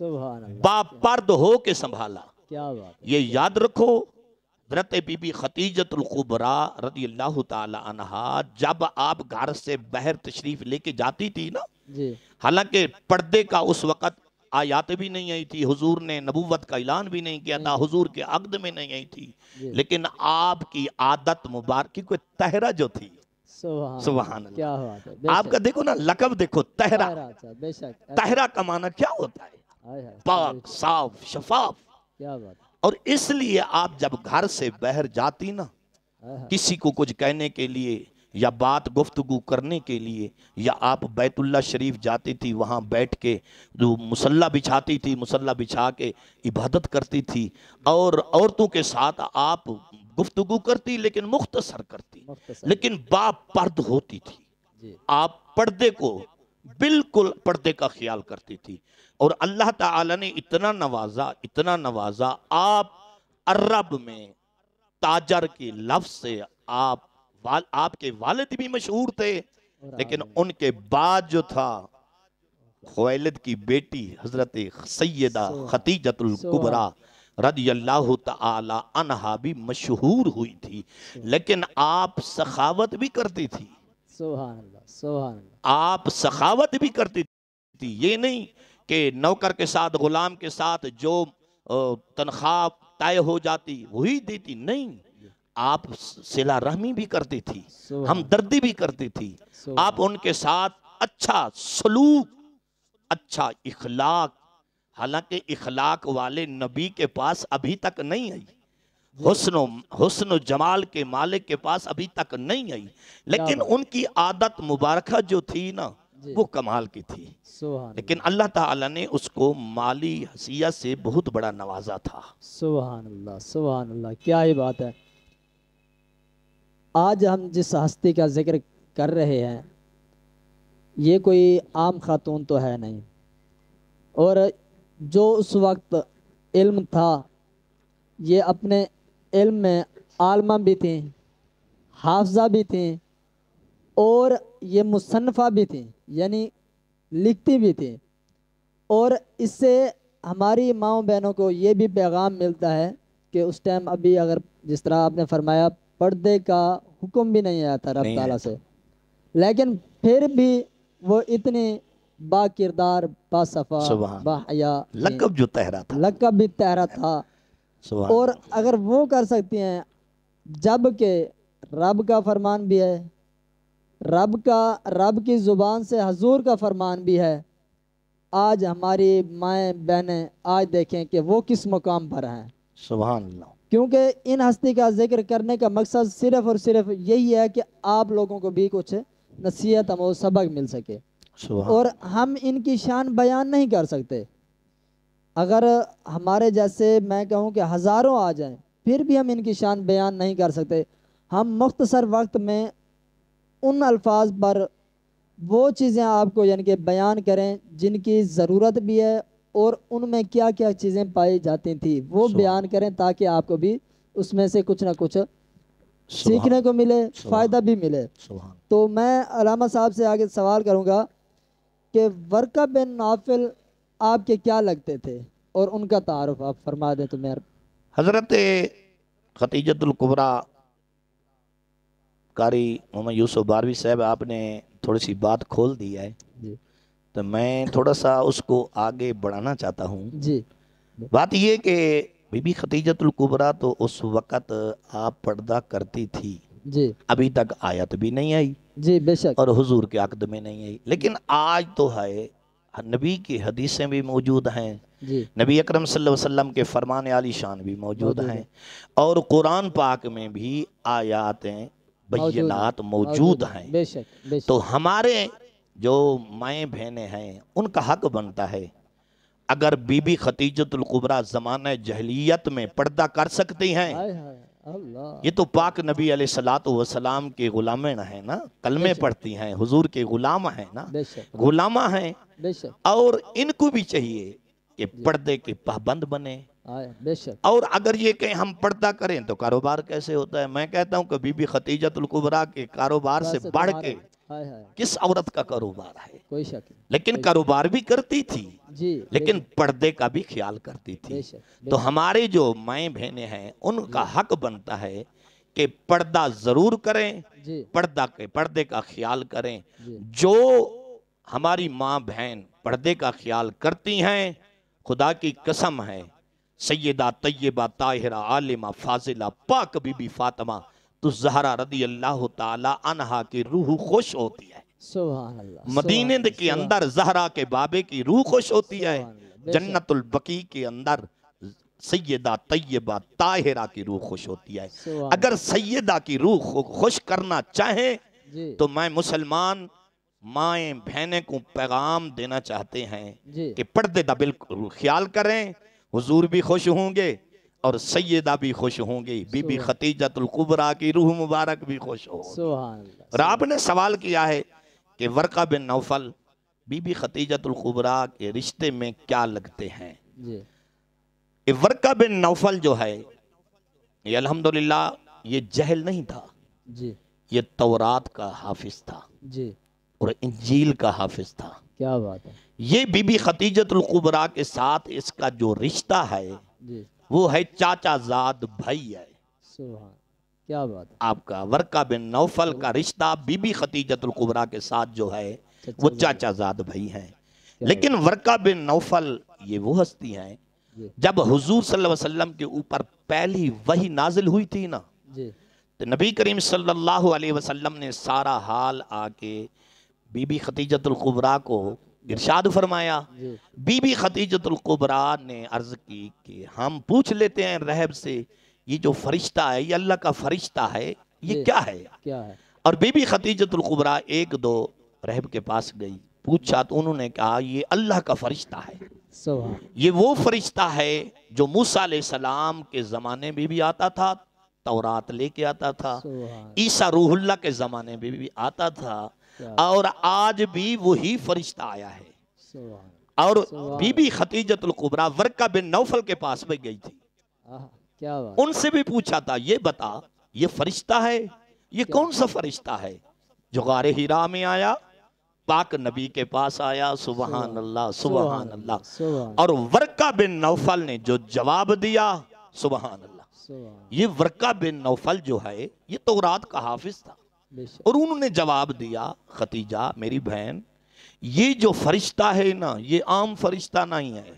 سبحان اللہ، باپرد ہو کے سنبھالا۔ کیا بات ہے، یہ یاد رکھو، حضرت بی بی خدیجۃ الکبریٰ رضی اللہ تعالی عنہا جب آپ گھر سے باہر تشریف لے کے جاتی تھی نا، جی حالانکہ پردے کا اس وقت آیات بھی نہیں آئی تھی، حضور نے نبوت کا اعلان بھی نہیں کیا تھا، حضور کے عقد میں نہیں آئی تھی، لیکن آپ کی عادت مبارک کوئی طہرہ جو تھی، سبحان اللہ، کیا بات ہے، آپ کا دیکھو نا لقب دیکھو طہرہ، بے شک طہرہ کا معنی کیا ہوتا ہے؟ پاک، صاف، شفاف. کیا بات اور اس لیے آپ جب گھر سے باہر جاتی نا، ہے، کسی کو کچھ کہنے کے لیے یا بات گفتگو کرنے کے لیے، یا آپ بیت اللہ شریف جاتی تھی، وہاں بیٹھ کے جو مصلی بچھاتی تھی، مصلی بچھا کے عبادت کرتی تھی، اور عورتوں کے ساتھ آپ گفتگو کرتی لیکن مختصر کرتی، مختصر، لیکن با پرد ہوتی تھی. جی آپ پردے کو بالکل پردے کا خیال کرتی تھی. اور اللہ تعالی نے اتنا نوازا آپ عرب میں تاجر کے لفظ سے آپ کے والد بھی مشہور تھے، لیکن ان کے بعد جو تھا خویلد کی بیٹی حضرت سیدہ خدیجۃ الکبریٰ رضی اللہ تعالی عنہا بھی مشہور ہوئی تھی، لیکن آپ سخاوت بھی کرتی تھی. سبحان اللہ، سبحان اللہ، آپ سخاوت بھی کرتی تھی. یہ نہیں کہ نوکر کے ساتھ، غلام کے ساتھ جو تنخواہ طے ہو جاتی وہی دیتی، نہیں، آپ صلہ رحمی بھی کرتی تھی، ہمدردی بھی کرتی تھی. آپ ان کے ساتھ اچھا سلوک، اچھا اخلاق، حالانکہ اخلاق والے نبی کے پاس ابھی تک نہیں آئی، حسن و جمال کے مالک کے پاس ابھی تک نہیں آئی، لیکن ان کی عادت مبارکہ جو تھی نا وہ کمال کی تھی. لیکن اللہ تعالیٰ نے اس کو مالی حیثیت سے بہت بڑا نوازا تھا. سبحان اللہ، سبحان اللہ، کیا ہی بات ہے. آج ہم جس ہستی کا ذکر کر رہے ہیں یہ کوئی عام خاتون تو ہے نہیں، اور جو اس وقت علم تھا یہ اپنے علم میں عالمہ بھی تھیں، حافظہ بھی تھیں، اور یہ مصنفہ بھی تھیں، یعنی لکھتی بھی تھیں. اور اس سے ہماری ماؤں بہنوں کو یہ بھی پیغام ملتا ہے کہ اس ٹائم ابھی اگر جس طرح آپ نے فرمایا پردے کا حکم بھی نہیں آیا تھا رب تعالیٰ سے، لیکن پھر بھی وہ اتنی با کردار، با صفا، با حیا، لقب جو طہرا تھا، لقب بھی طہرا تھا. اور اگر وہ کر سکتی ہیں جب کہ رب کا فرمان بھی ہے، رب کی زبان سے حضور کا فرمان بھی ہے، آج ہماری مائیں بہنیں آج دیکھیں کہ وہ کس مقام پر ہیں. سبحان اللہ. کیونکہ ان ہستی کا ذکر کرنے کا مقصد صرف اور صرف یہی ہے کہ آپ لوگوں کو بھی کچھ نصیحت و سبق مل سکے، اور ہم ان کی شان بیان نہیں کر سکتے. اگر ہمارے جیسے میں کہوں کہ ہزاروں آ جائیں پھر بھی ہم ان کی شان بیان نہیں کر سکتے. ہم مختصر وقت میں ان الفاظ پر وہ چیزیں آپ کو یعنی کہ بیان کریں جن کی ضرورت بھی ہے، اور ان میں کیا کیا چیزیں پائی جاتی تھیں وہ بیان کریں تاکہ آپ کو بھی اس میں سے کچھ نہ کچھ سیکھنے کو ملے، فائدہ بھی ملے. تو میں علامہ صاحب سے آگے سوال کروں گا کہ ورقہ بن نوفل آپ کے کیا لگتے تھے، اور ان کا تعارف آپ فرما دیں تو مہر. حضرت خدیجۃ الکبریٰ قاری محمد یوسف باروی صاحب آپ نے تھوڑی سی بات کھول دی ہے، تو میں تھوڑا سا اس کو آگے بڑھانا چاہتا ہوں. جی، بات یہ کہ بی بی خدیجۃ الکبریٰ تو اس وقت آپ پردہ کرتی تھی، جی، ابھی تک آیت بھی نہیں آئی، جی، بے شک، اور حضور کے عقد میں نہیں آئی، لیکن آج تو ہے، نبی کی حدیثیں بھی موجود ہیں، جی، نبی اکرم صلی اللہ علیہ وسلم کے فرمان عالی شان بھی موجود ہیں، اور قرآن پاک میں بھی آیاتیں بینات موجود ہیں. بے شک، بے شک. تو ہمارے جو مائیں بہنیں ہیں ان کا حق بنتا ہے، اگر بی بی خدیجۃ الکبریٰ زمانہ جہلیت میں پردہ کر سکتی ہیں، یہ تو پاک نبی علیہ الصلوۃ والسلام کے غلامیں ہیں نا، کلمے پڑھتی ہیں، حضور کے غلام ہیں نا، غلامہ ہیں، اور ان کو بھی چاہیے کہ پردے کے پابند بنے. اور اگر یہ کہ ہم پردہ کریں تو کاروبار کیسے ہوتا ہے؟ میں کہتا ہوں کہ بی بی خدیجۃ الکبریٰ کے کاروبار سے بڑھ کے کس عورت کا کاروبار ہے؟ کوئی شک نہیں. لیکن کاروبار بھی کرتی تھی، جی، لیکن پردے کا بھی خیال کرتی تھی. تو ہمارے جو مائیں بہنیں ہیں ان کا حق بنتا ہے کہ پردہ ضرور کریں، پردے کا خیال کریں. جو ہماری ماں بہن پردے کا خیال کرتی ہیں، خدا کی قسم ہے سیدہ طیبہ طاہرہ عالمہ فاضلہ پاک بی بی فاطمہ تو زہرا رضی اللہ تعالی عنہا کی روح خوش ہوتی ہے۔ سبحان اللہ، مدینے کے اندر زہرا کے بابے کی روح خوش ہوتی ہے، سبحان اللہ، بے شک، جنت البقیع کے اندر سیدہ طیبہ طاہرہ کی روح خوش ہوتی ہے۔ سبحان اگر سیدہ کی روح خوش کرنا چاہیں جی تو میں مسلمان مائیں بہنیں کو پیغام دینا چاہتے ہیں جی کہ پردے دا بالکل خیال کریں، حضور بھی خوش ہوں گے اور سیدہ بھی خوش ہوں گے، بی بی خدیجۃ الکبریٰ کی روح مبارک بھی خوش ہو۔ سبحان اللہ، اور آپ نے سوال کیا ہے کہ ورقہ بن نوفل بی بی خدیجۃ الکبریٰ کے رشتے میں کیا لگتے ہیں؟ جی یہ ورقہ بن نوفل جو ہے یہ الحمدللہ یہ جہل نہیں تھا، جی یہ تورات کا حافظ تھا جی، اور انجیل کا حافظ تھا۔ کیا بات ہے، یہ بی بی خدیجۃ الکبریٰ کے ساتھ اس کا جو رشتہ ہے جی وہ ہے چاچا زاد بھائی ہے۔ سبحان، کیا بات ہے، آپ کا ورقہ بن نوفل کا رشتہ بی بی خدیجۃ الکبریٰ کے ساتھ جو ہے وہ چاچا زاد بھائی ہیں۔ لیکن ورقہ بن نوفل یہ وہ ہستی ہیں جی جب حضور صلی اللہ علیہ وسلم کے اوپر پہلی وحی نازل ہوئی تھی نا جی تو نبی کریم صلی اللہ علیہ وسلم نے سارا حال آ کے بی بی خدیجۃ الکبریٰ کو ارشاد فرمایا۔ جی بی بی خدیجۃ الکبریٰ نے عرض کی کہ ہم پوچھ لیتے ہیں رہب سے یہ جو فرشتہ ہے یہ اللہ کا فرشتہ ہے یہ جی، کیا ہے؟ کیا ہے، اور بی بی خدیجۃ الکبریٰ ایک دو رہب کے پاس گئی، پوچھا تو انہوں نے کہا یہ اللہ کا فرشتہ ہے، سبحان، یہ وہ فرشتہ ہے جو موسیٰ علیہ السلام کے زمانے میں بھی آتا تھا، تورات لے کے آتا تھا، سبحان، عیسیٰ روح اللہ کے زمانے میں بھی آتا تھا، اور آج بھی وہی فرشتہ آیا ہے۔ سبحان، اور بی بی خدیجۃ الکبریٰ ورقہ بن نوفل کے پاس میں گئی تھی، کیا بات، ان سے بھی پوچھا تھا یہ بتا یہ فرشتہ ہے یہ کون سا فرشتہ ہے جو غار حرا میں آیا، پاک نبی کے پاس آیا؟ سبحان اللہ سبحان اللہ۔ سبحان، اور ورقہ بن نوفل نے جو جواب دیا، سبحان اللہ، سبحان، یہ ورقہ بن نوفل جو ہے یہ تورات کا حافظ تھا، بے شک، اور انہوں نے جواب دیا خدیجہ میری بہن یہ جو فرشتہ ہے نا یہ عام فرشتہ نہیں ہے،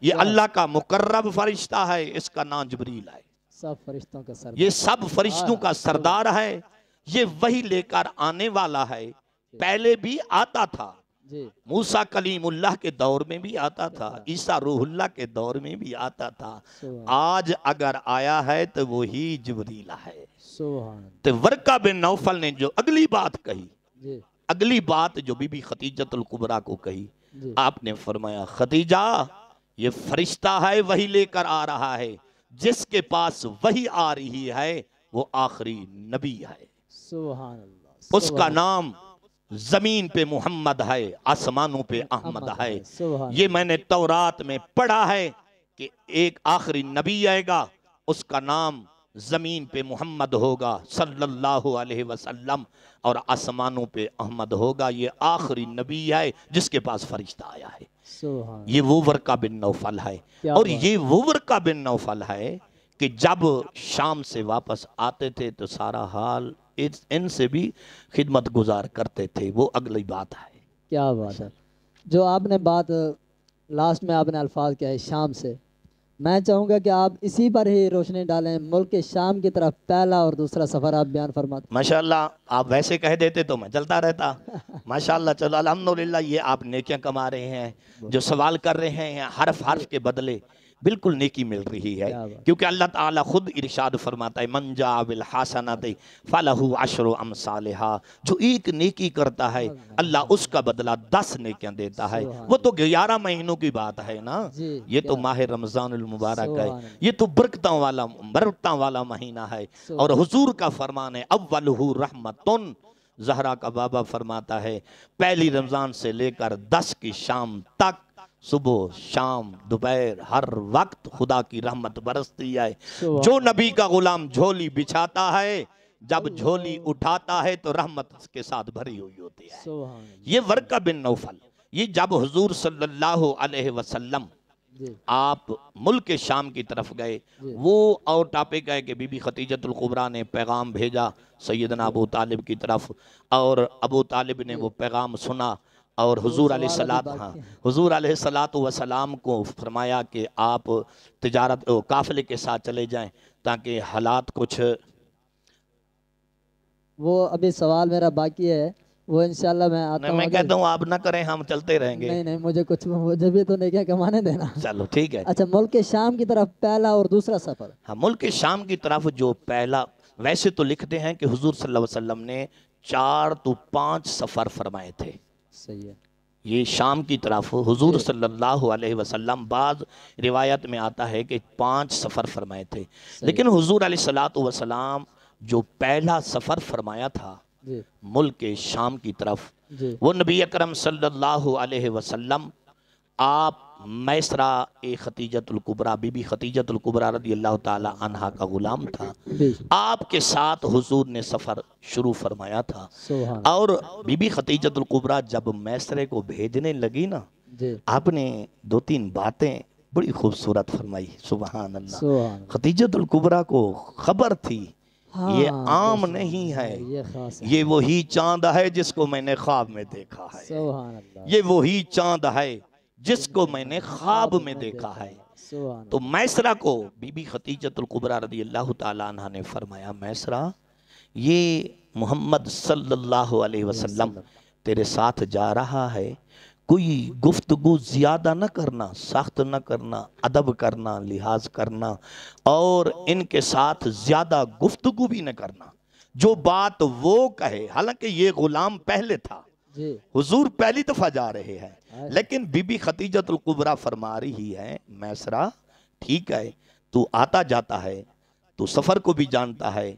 یہ اللہ کا مقرب فرشتہ ہے، اس کا نام جبریل ہے، سب فرشتوں کا سردار، یہ سب فرشتوں کا سردار ہے، یہ وہی لے کر آنے والا ہے، پہلے بھی آتا تھا، جی موسیٰ کلیم اللہ کے دور میں بھی آتا تھا، عیسیٰ روح اللہ کے دور میں بھی آتا تھا، سبحان، آج اگر آیا ہے تو وہی جبریل ہے۔ سبحان، تو ورقہ بن نوفل نے جو اگلی بات کہی، جی اگلی بات جو بی بی خدیجۃ الکبریٰ کو کہی، جی، آپ نے فرمایا خدیجہ یہ فرشتہ ہے وہی لے کر آ رہا ہے، جس کے پاس وہی آ رہی ہے وہ آخری نبی ہے، سبحان اللہ، اس کا نام زمین پہ محمد ہے، آسمانوں پہ احمد ہے۔ سبحان، یہ میں نے تورات میں پڑھا ہے کہ ایک آخری نبی آئے گا، اس کا نام زمین پہ محمد ہوگا صلی اللہ علیہ وسلم، اور آسمانوں پہ احمد ہوگا، یہ آخری نبی ہے جس کے پاس فرشتہ آیا ہے۔ سبحان، یہ وہ ورقہ بن نوفل ہے، کیا اور بات، یہ وہ ورقہ بن نوفل ہے کہ جب شام سے واپس آتے تھے تو سارا حال ان سے بھی خدمت گزار کرتے تھے، وہ اگلی بات ہے۔ کیا بات ہے، جو آپ نے بات لاسٹ میں آپ نے الفاظ کیا ہے شام سے، میں چاہوں گا کہ آپ اسی پر ہی روشنی ڈالیں، ملک شام کی طرف پہلا اور دوسرا سفر آپ بیان فرماتے۔ ماشاءاللہ آپ ویسے کہہ دیتے تو میں چلتا رہتا، ماشاءاللہ چلو الحمدللہ یہ آپ نیکیاں کما رہے ہیں، جو سوال کر رہے ہیں حرف حرف کے بدلے بالکل نیکی مل رہی ہے، کیونکہ اللہ تعالیٰ خود ارشاد فرماتا ہے من جاء بالحسنۃ فلہ عشر امثالھا، جو ایک نیکی کرتا ہے اللہ اس کا بدلہ 10 نیکیاں دیتا ہے۔ وہ تو 11 مہینوں کی بات ہے نا، یہ تو ماہ رمضان المبارک ہے، یہ تو برکتوں والا مہینہ ہے، اور حضور کا فرمان ہے اولہ رحمتن، زہرا کا بابا فرماتا ہے پہلی رمضان سے لے کر 10 کی شام تک، صبح شام دوپہر ہر وقت خدا کی رحمت برستی ہے۔ جو نبی کا غلام جھولی بچھاتا ہے، جب جھولی اٹھاتا ہے تو رحمت کے ساتھ بھری ہوئی ہوتی ہے۔ یہ ورقہ بن نوفل، یہ جب حضور صلی اللہ علیہ وسلم آپ ملک شام کی طرف گئے، وہ اور ٹاپک ہے کہ بی بی خدیجۃ الکبریٰ نے پیغام بھیجا سیدنا ابو طالب کی طرف، اور ابو طالب نے وہ پیغام سنا، اور حضور علیہ سوال ابھی السلام باقی ہاں ہے۔ حضور علیہ الصلوۃ والسلام کو فرمایا کہ آپ تجارت قافلے کے ساتھ چلے جائیں تاکہ حالات کچھ وہ ابھی سوال میرا باقی ہے، وہ انشاءاللہ میں آتا نہیں، ہوں میں اگر کہتا ہوں آپ نہ کریں، ہم چلتے رہیں گے۔ نہیں مجھے بھی تو نہیں کیا کمانے دینا۔ چلو ٹھیک ہے۔ اچھا، ملک شام کی طرف پہلا اور دوسرا سفر۔ ہاں، ملک شام کی طرف جو پہلا، ویسے تو لکھتے ہیں کہ حضور صلی اللہ علیہ وسلم نے 4 تو 5 سفر فرمائے تھے، صحیح ہے یہ شام کی طرف حضور جی، صلی اللہ علیہ وسلم، بعض روایت میں آتا ہے کہ 5 سفر فرمائے تھے، صحیح لیکن حضور علیہ الصلوۃ والسلام جو پہلا سفر فرمایا تھا جی ملک شام کی طرف، جی وہ نبی اکرم صلی اللہ علیہ وسلم آپ میسرہ خدیجۃ الکبریٰ، بی بی خدیجۃ الکبریٰ رضی اللہ تعالی عنہا کا غلام تھا، جی، آپ کے ساتھ حضور نے سفر شروع فرمایا تھا، سبحان اور بی بی خدیجۃ الکبریٰ جب میسرے کو بھیجنے لگی نا، جی، آپ نے 2-3 باتیں بڑی خوبصورت فرمائی، سبحان اللہ۔ سبحان اللہ۔ خدیجۃ الکبریٰ کو خبر تھی یہ ہاں، عام بس نہیں ہے، یہ خاص ہے۔ یہ وہی چاند ہے جس کو میں نے خواب میں دیکھا ہے، سبحان اللہ۔ یہ وہی چاند ہے جس کو میں نے خواب میں دیکھا ہے۔ سبحان تو اللہ۔ میسرہ کو بی بی خدیجۃ الکبریٰ رضی اللہ تعالیٰ عنہ نے فرمایا، میسرہ یہ محمد صلی اللہ علیہ وسلم تیرے ساتھ جا رہا ہے، کوئی گفتگو زیادہ نہ کرنا، سخت نہ کرنا، ادب کرنا، لحاظ کرنا، اور ان کے ساتھ زیادہ گفتگو بھی نہ کرنا، جو بات وہ کہے، حالانکہ یہ غلام پہلے تھا، جی، حضور پہلی دفعہ جا رہے ہیں، لیکن بی بی خدیجۃ الکبریٰ فرما رہی ہے، میسرہ ٹھیک ہے، تو آتا جاتا ہے، تو سفر کو بھی جانتا ہے،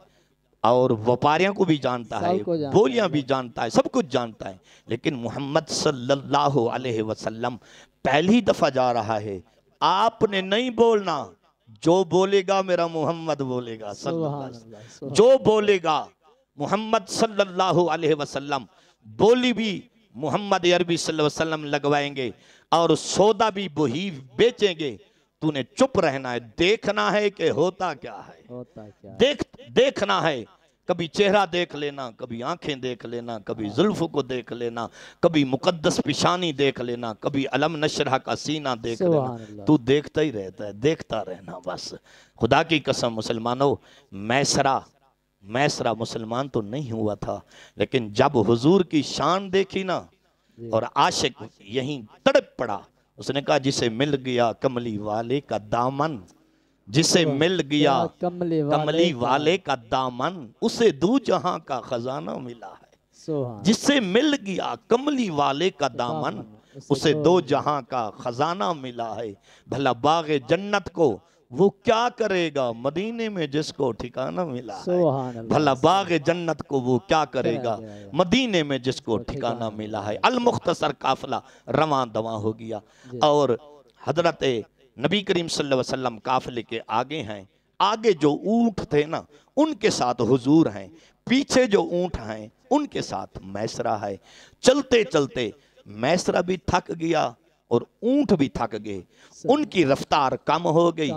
اور وپاریاں کو بھی جانتا ہے، سب کو جانتا بولیاں ہے۔ بھی جانتا ہے، سب کچھ جانتا ہے، لیکن محمد صلی اللہ علیہ وسلم پہلی دفعہ جا رہا ہے، آپ نے نہیں بولنا، جو بولے گا میرا محمد بولے گا صلی اللہ سبحان علیہ وسلم، اللہ، سبحان جو بولے گا محمد صلی اللہ علیہ وسلم، بولی بھی محمد عربی صلی اللہ علیہ وسلم لگوائیں گے، اور سودا بھی وہی بیچیں گے، تو نے چپ رہنا ہے، دیکھنا ہے کہ ہوتا کیا ہے، ہوتا کیا ہے۔ دیکھنا ہے، کبھی چہرہ دیکھ لینا، کبھی آنکھیں دیکھ لینا، کبھی زلف کو دیکھ لینا، کبھی مقدس پیشانی دیکھ لینا، کبھی علم نشرح کا سینہ دیکھ لینا، سبحان اللہ۔ تو دیکھتا ہی رہتا ہے، دیکھتا رہنا بس۔ خدا کی قسم مسلمانوں، میسرہ مسلمان تو نہیں ہوا تھا، لیکن جب حضور کی شان دیکھی نا، اور عاشق یہیں تڑپ پڑا، اس نے کہا جسے مل گیا کملی والے کا دامن، جسے مل گیا کملی والے کا دامن، اسے دو جہاں کا خزانہ ملا ہے، سبحان جسے مل گیا کملی والے کا دامن، اسے دو جہاں کا خزانہ ملا ہے، بھلا باغ جنت کو وہ کیا کرے گا مدینے میں جس کو ٹھکانہ ملا ہے، سبحان اللہ۔ بھلا باغ جنت کو وہ کیا کرے گا مدینے میں جس کو ٹھکانہ ملا ہے۔ المختصر قافلہ رواں دواں ہو گیا، اور حضرت نبی کریم صلی اللہ علیہ وسلم قافلے کے آگے ہیں، آگے جو اونٹ تھے نا ان کے ساتھ حضور ہیں، پیچھے جو اونٹ ہیں ان کے ساتھ میسرہ ہے، چلتے چلتے میسرہ بھی تھک گیا اور اونٹ بھی تھک گئے، ان کی رفتار کم ہو گئی،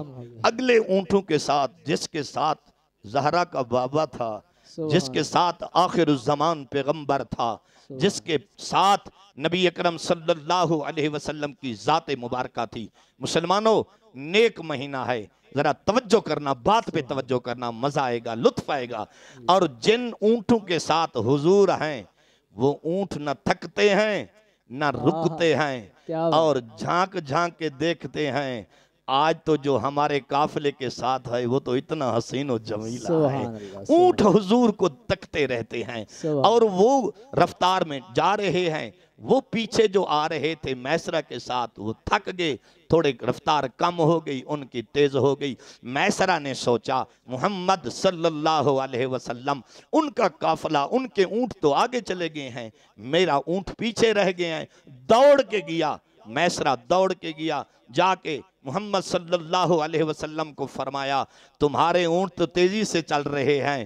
اگلے اونٹوں کے ساتھ جس کے ساتھ زہرا کا بابا تھا، جس کے ساتھ آخر الزمان پیغمبر تھا، جس کے ساتھ نبی اکرم صلی اللہ علیہ وسلم کی ذات مبارکہ تھی۔ مسلمانوں، نیک مہینہ ہے، ذرا توجہ کرنا، بات پہ توجہ کرنا، مزہ آئے گا، لطف آئے گا، اور جن اونٹوں کے ساتھ حضور ہیں وہ اونٹ نہ تھکتے ہیں نہ رکتے ہیں، اور جھانک جھانک کے دیکھتے ہیں۔ آج تو جو ہمارے قافلے کے ساتھ ہے وہ تو اتنا حسین و جمیلہ ہے، اونٹ حضور کو تکتے رہتے ہیں، اور وہ رفتار میں جا رہے ہیں، وہ پیچھے جو آ رہے تھے میسرہ کے ساتھ وہ تھک گئے، تھوڑے رفتار کم ہو گئی، ان کی تیز ہو گئی۔ میسرہ نے سوچا محمد صلی اللہ علیہ وسلم، ان کا قافلہ، ان کے اونٹ تو آگے چلے گئے ہیں، میرا اونٹ پیچھے رہ گئے ہیں، دوڑ کے گیا، میسرہ دوڑ کے گیا، جا کے محمد صلی اللہ علیہ وسلم کو فرمایا تمہارے اونٹ تو تیزی سے چل رہے ہیں،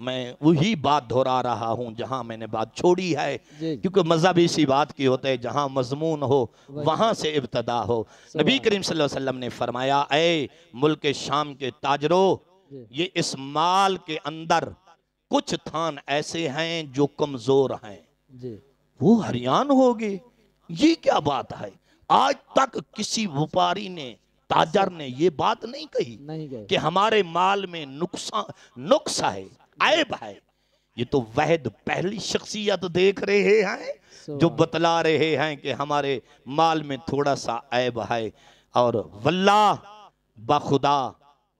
میں وہی بات دہرا رہا ہوں جہاں میں نے بات چھوڑی ہے، جی کیونکہ مذہب اسی بات کی ہوتا ہے جہاں مضمون ہو وہاں سے ابتدا ہو۔ نبی کریم صلی اللہ علیہ وسلم نے فرمایا، اے ملک شام کے تاجرو، جی یہ اس مال کے اندر کچھ تھان ایسے ہیں جو کمزور ہیں، جی وہ حیران ہوگے یہ کیا بات ہے۔ آج تک کسی وپاری نے، تاجر نے یہ بات نہیں کہی نہیں گئے کہ ہمارے مال میں نقص ہے، عیب ہے۔ یہ تو وحد پہلی شخصیت دیکھ رہے ہیں جو بتلا رہے ہیں کہ ہمارے مال میں تھوڑا سا عیب ہے۔ اور واللہ بخدا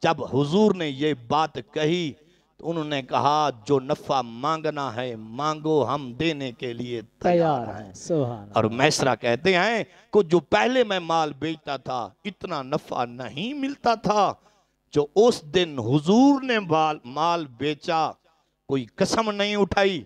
جب حضور نے یہ بات کہی تو انہوں نے کہا جو نفع مانگنا ہے مانگو، ہم دینے کے لیے تیار ہیں۔ سبحان اور میسرہ کہتے ہیں کہ جو پہلے میں مال بیچتا تھا اتنا نفع نہیں ملتا تھا، جو اس دن حضور نے مال بیچا کوئی قسم نہیں اٹھائی،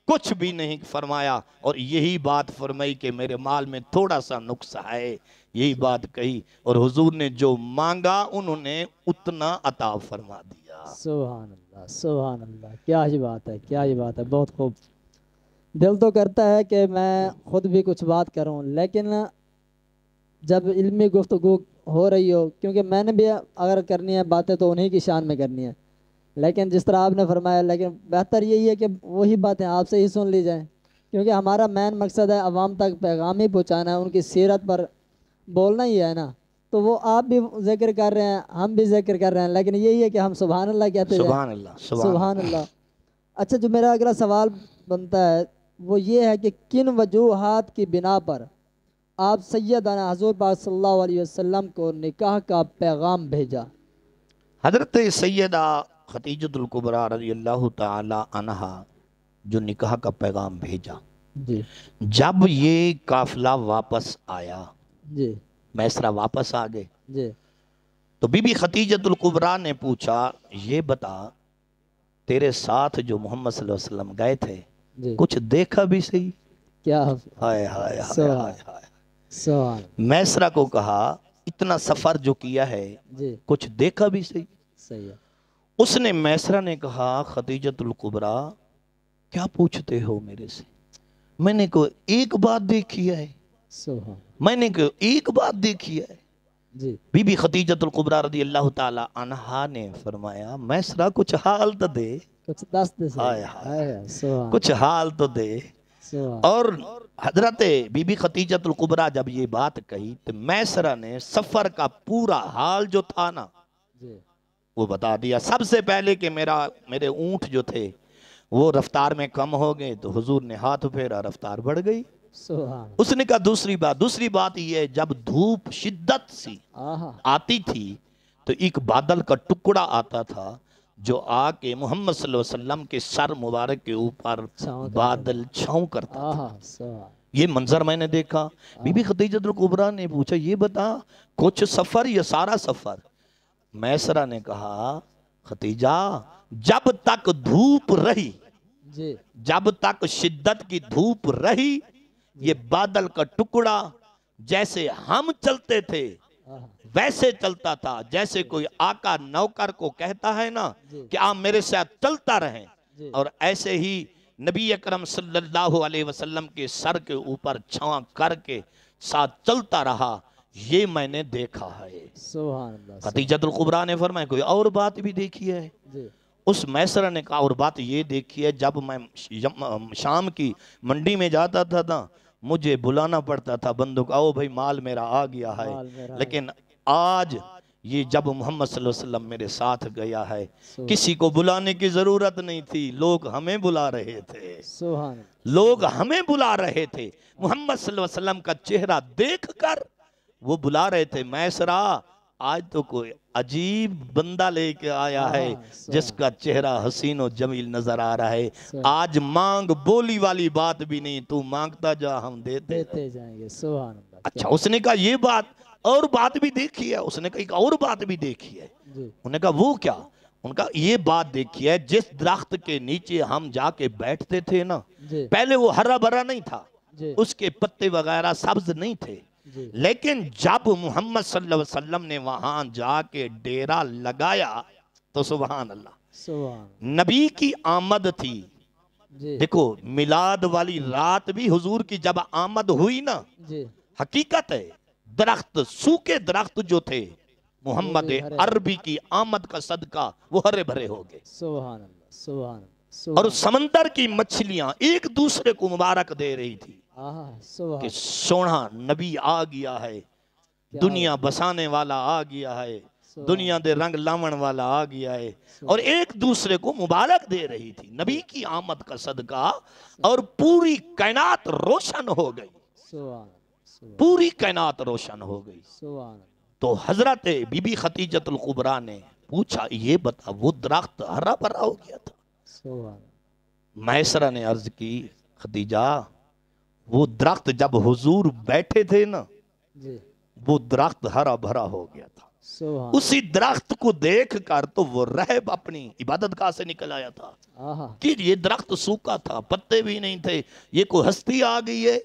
کچھ بھی نہیں فرمایا، اور یہی بات فرمائی کہ میرے مال میں تھوڑا سا نقص ہے، یہی بات کہی، اور حضور نے جو مانگا انہوں نے اتنا عطا فرما دیا۔ سبحان اللہ سبحان اللہ، کیا ہی بات ہے، کیا ہی بات ہے، بہت خوب۔ دل تو کرتا ہے کہ میں خود بھی کچھ بات کروں، لیکن جب علمی گفتگو ہو رہی ہو، کیونکہ میں نے بھی اگر کرنی ہے باتیں تو انہی کی شان میں کرنی ہے، لیکن جس طرح آپ نے فرمایا، لیکن بہتر یہی ہے کہ وہی باتیں آپ سے ہی سن لی جائیں، کیونکہ ہمارا مین مقصد ہے عوام تک پیغام ہی پہنچانا ہے، ان کی سیرت پر بولنا ہی ہے نا۔ تو وہ آپ بھی ذکر کر رہے ہیں، ہم بھی ذکر کر رہے ہیں، لیکن یہی ہے کہ ہم سبحان اللہ کہتے جائیں۔ سبحان اللہ سبحان اللہ۔ اچھا، جو میرا اگلا سوال بنتا ہے وہ یہ ہے کہ کن وجوہات کی بنا پر آپ سیدنا حضور پاک صلی اللہ علیہ وسلم کو نکاح کا پیغام بھیجا؟ حضرت سیدہ خدیجۃ الکبریٰ رضی اللہ تعالی عنہا جو نکاح کا پیغام بھیجا، جی جب یہ قافلہ واپس آیا، جی میسرہ واپس آ گئے، جی تو بی بی خدیجۃ الکبریٰ نے پوچھا، یہ بتا تیرے ساتھ جو محمد صلی اللہ علیہ وسلم گئے تھے جی کچھ دیکھا بھی صحیح؟ کیا ہائے ہائے ہائے سوال ہائے ہائے۔ سوال میسرہ کو کہا اتنا سفر جو کیا ہے جی کچھ دیکھا بھی صحیح؟ صحیح ہے۔ اس نے میسرہ نے کہا، خدیجۃ الکبریٰ کیا پوچھتے ہو میرے سے، میں نے کوئی ایک بات دیکھی ہے، سبحان میں نے کوئی ایک بات دیکھی ہے۔ جی بی بی خدیجۃ الکبریٰ رضی اللہ تعالی عنہا نے فرمایا، میسرہ کچھ حال تو دے، کچھ دس دے ہائے صحیح ہائے، ہے، سبحان کچھ حال تو دے۔ سبحان اور حضرت بی بی خدیجۃ الکبریٰ جب یہ بات کہی تو میسرہ نے سفر کا پورا حال جو تھا نا جی وہ بتا دیا۔ سب سے پہلے کہ میرے اونٹ جو تھے وہ رفتار میں کم ہو گئے، تو حضور نے ہاتھ پھیرا، رفتار بڑھ گئی۔ سبحان اس نے کہا دوسری بات یہ ہے، جب دھوپ شدت سی آہا آتی تھی تو ایک بادل کا ٹکڑا آتا تھا جو آ کے محمد صلی اللہ علیہ وسلم کے سر مبارک کے اوپر چھاؤں کرتا بادل چھاؤں کرتا تھا۔ آہا سبحان یہ منظر میں نے دیکھا۔ بی بی خدیجۃ الکبریٰ نے پوچھا، یہ بتا کچھ سفر یا سارا سفر؟ میسرہ نے کہا، خدیجہ جب تک دھوپ رہی، جی جب تک شدت کی دھوپ رہی، یہ بادل کا ٹکڑا جیسے ہم چلتے تھے آہا ویسے چلتا تھا، جیسے کوئی آقا نوکر کو کہتا ہے نا جی کہ آپ میرے ساتھ چلتا رہیں، جی اور ایسے ہی نبی اکرم صلی اللہ علیہ وسلم کے سر کے اوپر چھاں کر کے ساتھ چلتا رہا، یہ میں نے دیکھا ہے۔ سبحان اللہ خدیجۃ الکبریٰ نے فرمایا، کوئی اور بات بھی دیکھی ہے؟ جی اس میسرہ نے کہا، اور بات یہ دیکھی ہے، جب میں شام کی منڈی میں جاتا تھا نا مجھے بلانا پڑتا تھا بندوں کو، آؤ بھائی مال میرا آ گیا ہے، مال میرا لیکن آج یہ جب محمد صلی اللہ علیہ وسلم میرے ساتھ گیا ہے سبحان کسی کو بلانے کی ضرورت نہیں تھی، لوگ ہمیں بلا رہے تھے، سبحان لوگ ہمیں بلا رہے تھے، محمد صلی اللہ علیہ وسلم کا چہرہ دیکھ کر وہ بلا رہے تھے۔ میسرہ آج تو کوئی عجیب بندہ لے کے آیا ہے جس کا چہرہ حسین و جمیل نظر آ رہا ہے، آج مانگ بولی والی بات بھی نہیں، تو مانگتا جا ہم دیتے جائیں گے۔ سبحان اللہ اچھا اس نے کہا یہ بات اور بات بھی دیکھی ہے؟ اس نے کہا ایک اور بات بھی دیکھی ہے۔ جی انہوں نے کہا وہ کیا؟ ان کا یہ بات دیکھی ہے، جس درخت کے نیچے ہم جا کے بیٹھتے تھے نا، جی پہلے وہ ہرا بھرا نہیں تھا، جی اس کے پتے وغیرہ سبز نہیں تھے، جی لیکن جب محمد صلی اللہ علیہ وسلم نے وہاں جا کے ڈیرا لگایا تو سبحان اللہ سبحان نبی کی آمد تھی. جی دیکھو میلاد والی رات بھی حضور کی جب آمد ہوئی نا، جی حقیقت ہے درخت، سوکھے درخت جو تھے محمد بھی ہرے عربی کی آمد کا صدقہ وہ ہرے بھرے ہو گئے. سبحان اللہ سبحان اللہ اور سبحان سمندر کی مچھلیاں ایک دوسرے کو مبارک دے رہی تھی کہ سبحان سونا نبی آ گیا ہے، کیا دنیا بسانے والا آ گیا ہے، دنیا دے رنگ لاون والا آ گیا ہے، اور ایک دوسرے کو مبارک دے رہی تھی نبی کی آمد کا صدقہ. اور پوری کائنات روشن ہو گئی، سبحان سبحان پوری کائنات روشن ہو گئی. سبحان تو حضرت بی بی خدیجۃ الکبریٰ نے پوچھا یہ بتا وہ درخت ہرا بھرا ہو گیا تھا؟ سبحان میسرہ نے عرض کی خدیجہ وہ درخت جب حضور بیٹھے تھے نا جی وہ درخت ہرا بھرا ہو گیا تھا. سبحان اسی درخت کو دیکھ کر تو وہ رہب اپنی عبادت گاہ سے نکل آیا تھا آہا کہ یہ درخت سوکھا تھا، پتے بھی نہیں تھے، یہ کوئی ہستی آ گئی ہے،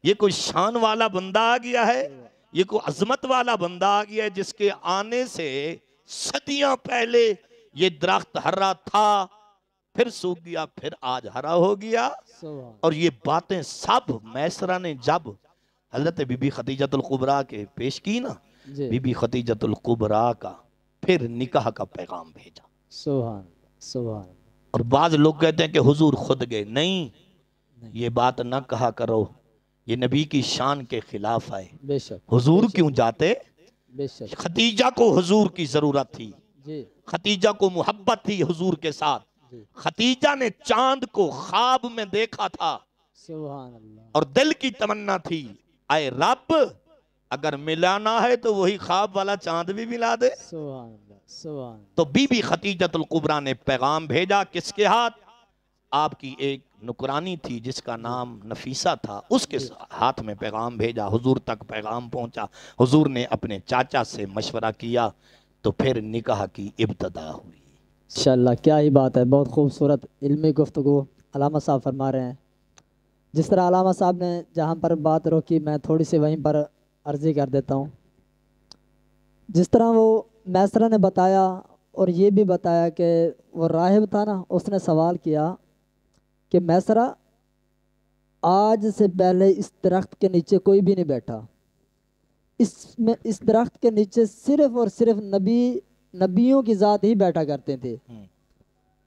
یہ کوئی شان والا بندہ آ گیا ہے، یہ کوئی عظمت والا بندہ آ گیا ہے جس کے آنے سے صدیاں پہلے یہ درخت ہرا تھا، پھر سوکھ گیا، پھر آج ہرا ہو گیا. سبحان اور یہ باتیں سب میسرہ نے جب حضرت بی بی خدیجۃ الکبریٰ کے پیش کی نا، جی بی بی خدیجۃ الکبریٰ کا پھر نکاح کا پیغام بھیجا. سبحان سبحان اور بعض لوگ کہتے ہیں کہ حضور خود گئے، نہیں، نہیں یہ بات نہ کہا کرو، یہ نبی کی شان کے خلاف آئے. بے شک حضور کیوں جاتے؟ بے شک خدیجہ کو حضور کی ضرورت تھی، جی خدیجہ کو محبت تھی حضور کے ساتھ. جی خدیجہ نے چاند کو خواب میں دیکھا تھا سبحان اللہ اور دل کی تمنا تھی اے رب اگر ملانا ہے تو وہی خواب والا چاند بھی ملا دے. سبحان اللہ سبحان تو بی بی خدیجۃ الکبریٰ نے پیغام بھیجا کس کے ہاتھ؟ آپ کی ایک نکرانی تھی جس کا نام نفیسہ تھا، اس کے ہاتھ میں پیغام بھیجا. حضور تک پیغام پہنچا، حضور نے اپنے چاچا سے مشورہ کیا تو پھر نکاح کی ابتدا ہوئی. انشاءاللہ کیا ہی بات ہے، بہت خوبصورت علمی گفتگو علامہ صاحب فرما رہے ہیں. جس طرح علامہ صاحب نے جہاں پر بات روکی میں تھوڑی سی وہیں پر عرضی کر دیتا ہوں. جس طرح وہ میسرہ نے بتایا اور یہ بھی بتایا کہ وہ راہب تھا نا، اس نے سوال کیا کہ میسرہ آج سے پہلے اس درخت کے نیچے کوئی بھی نہیں بیٹھا، اس درخت کے نیچے صرف اور صرف نبیوں کی ذات ہی بیٹھا کرتے تھے،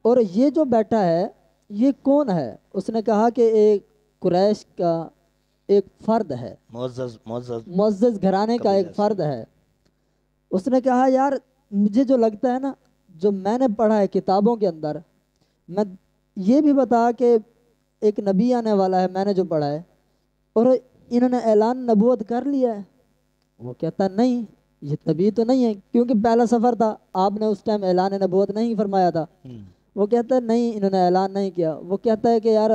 اور یہ جو بیٹھا ہے یہ کون ہے؟ اس نے کہا کہ ایک قریش کا ایک فرد ہے، معزز گھرانے کا ایک فرد ہے. اس نے کہا یار مجھے جو لگتا ہے نا، جو میں نے پڑھا ہے کتابوں کے اندر، میں یہ بھی بتا کہ ایک نبی آنے والا ہے، میں نے جو پڑھا ہے، اور انہوں نے اعلان نبوت کر لیا ہے. وہ کہتا نہیں یہ نبی تو نہیں ہے، کیونکہ پہلا سفر تھا، آپ نے اس ٹائم اعلان نبوت نہیں فرمایا تھا. وہ کہتا ہے نہیں انہوں نے اعلان نہیں کیا. وہ کہتا ہے کہ یار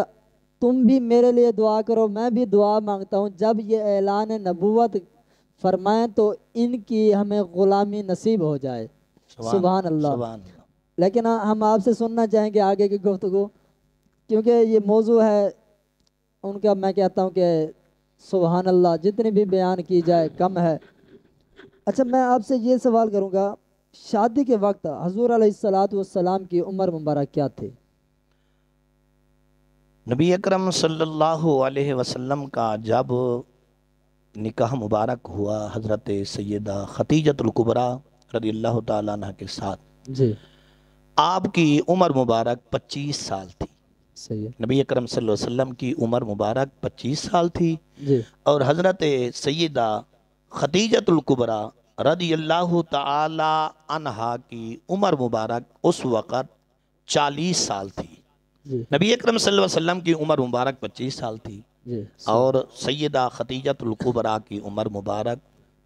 تم بھی میرے لیے دعا کرو، میں بھی دعا مانگتا ہوں جب یہ اعلان نبوت فرمائیں تو ان کی ہمیں غلامی نصیب ہو جائے. سبحان اللہ. لیکن ہم آپ سے سننا چاہیں گے آگے کی گفتگو، کیونکہ یہ موضوع ہے ان کا، میں کہتا ہوں کہ سبحان اللہ جتنی بھی بیان کی جائے کم ہے. اچھا میں آپ سے یہ سوال کروں گا، شادی کے وقت حضور علیہ السلام کی عمر مبارک کیا تھی؟ نبی اکرم صلی اللہ علیہ وسلم کا جب نکاح مبارک ہوا حضرت سیدہ خدیجۃ الکبریٰ رضی اللہ تعالیٰ عنہ کے ساتھ، جی آپ کی عمر مبارک 25 سال تھی. صحیح ہے. نبی اکرم صلی اللہ علیہ وسلم کی عمر مبارک 25 سال تھی، جی اور حضرت سیدہ خدیجۃ الکبریٰ رضی اللہ تعالی عنہا کی عمر مبارک اس وقت 40 سال تھی. جی نبی اکرم صلی اللہ علیہ وسلم کی عمر مبارک 25 سال تھی، جی اور سیدہ خدیجۃ الکبریٰ کی عمر مبارک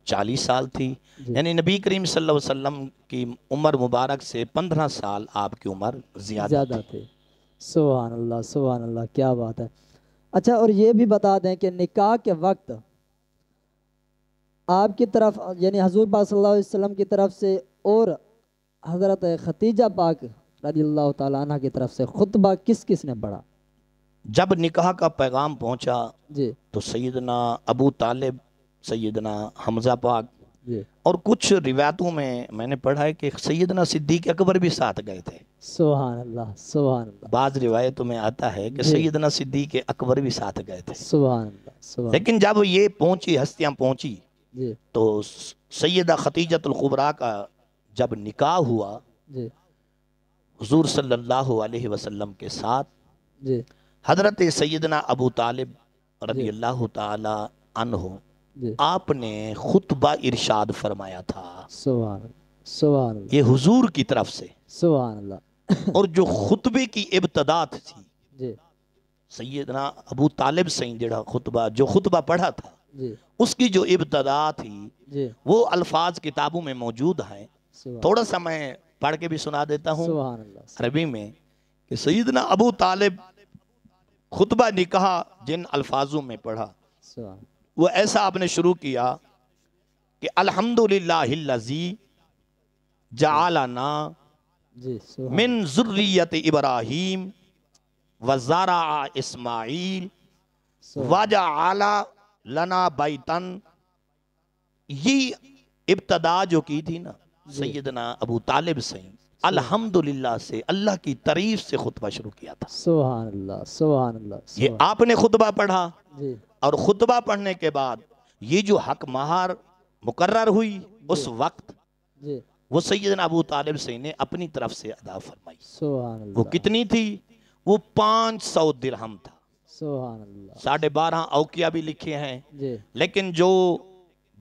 40 سال تھی. یعنی نبی کریم صلی اللہ علیہ وسلم کی عمر مبارک سے 15 سال آپ کی عمر زیادہ تھی. سبحان اللہ سبحان اللہ کیا بات ہے. اچھا اور یہ بھی بتا دیں کہ نکاح کے وقت آپ کی طرف یعنی حضور پاک صلی اللہ علیہ وسلم کی طرف سے اور حضرت خدیجہ پاک رضی اللہ تعالیٰ عنہ کی طرف سے خطبہ کس کس نے پڑھا؟ جب نکاح کا پیغام پہنچا جی تو سیدنا ابو طالب، سیدنا حمزہ پاک، جی اور کچھ روایتوں میں نے پڑھا ہے کہ سیدنا صدیق اکبر بھی ساتھ گئے تھے. سبحان اللہ سبحان اللہ بعض روایتوں میں آتا ہے کہ جی سیدنا صدیق اکبر بھی ساتھ گئے تھے، سبحان اللہ سبحان لیکن جب یہ پہنچی، ہستیاں پہنچی، جی تو سیدہ خدیجۃ الکبریٰ کا جب نکاح ہوا جی حضور صلی اللہ علیہ وسلم کے ساتھ، جی حضرت سیدنا ابو طالب رضی جی اللہ تعالی عنہ جی آپ نے خطبہ ارشاد فرمایا تھا، سبحان اللہ سبحان اللہ یہ حضور کی طرف سے، سبحان اللہ اور جو خطبے کی ابتدا تھی جی سیدنا ابو طالب سے جو خطبہ پڑھا تھا، جی اس کی جو ابتدا تھی جی وہ الفاظ کتابوں میں موجود ہیں، سبحان تھوڑا سا میں پڑھ کے بھی سنا دیتا ہوں سبحان اللہ عربی میں، کہ سیدنا ابو طالب خطبہ نکاح جن الفاظوں میں پڑھا سبحان وہ ایسا آپ نے شروع کیا کہ الحمدللہ الذی جعلنا جی سبحان من ذریت ابراہیم وزرع اسماعیل سبحان وجعل لنا بیتن، یہ ابتدا جو کی تھی نا سیدنا ابو طالب سے، الحمدللہ سے، اللہ کی تعریف سے خطبہ شروع کیا تھا۔ سبحان اللہ سبحان اللہ یہ آپ نے خطبہ پڑھا، جی اور خطبہ پڑھنے کے بعد یہ جو حق مہار مقرر ہوئی اس وقت جی وہ سیدنا ابو طالب سے نے اپنی طرف سے ادا فرمائی۔ سبحان وہ اللہ کتنی تھی؟ وہ 500 درہم تھا، سبحان اللہ 12.5 اوقیہ بھی لکھے ہیں، جی لیکن جو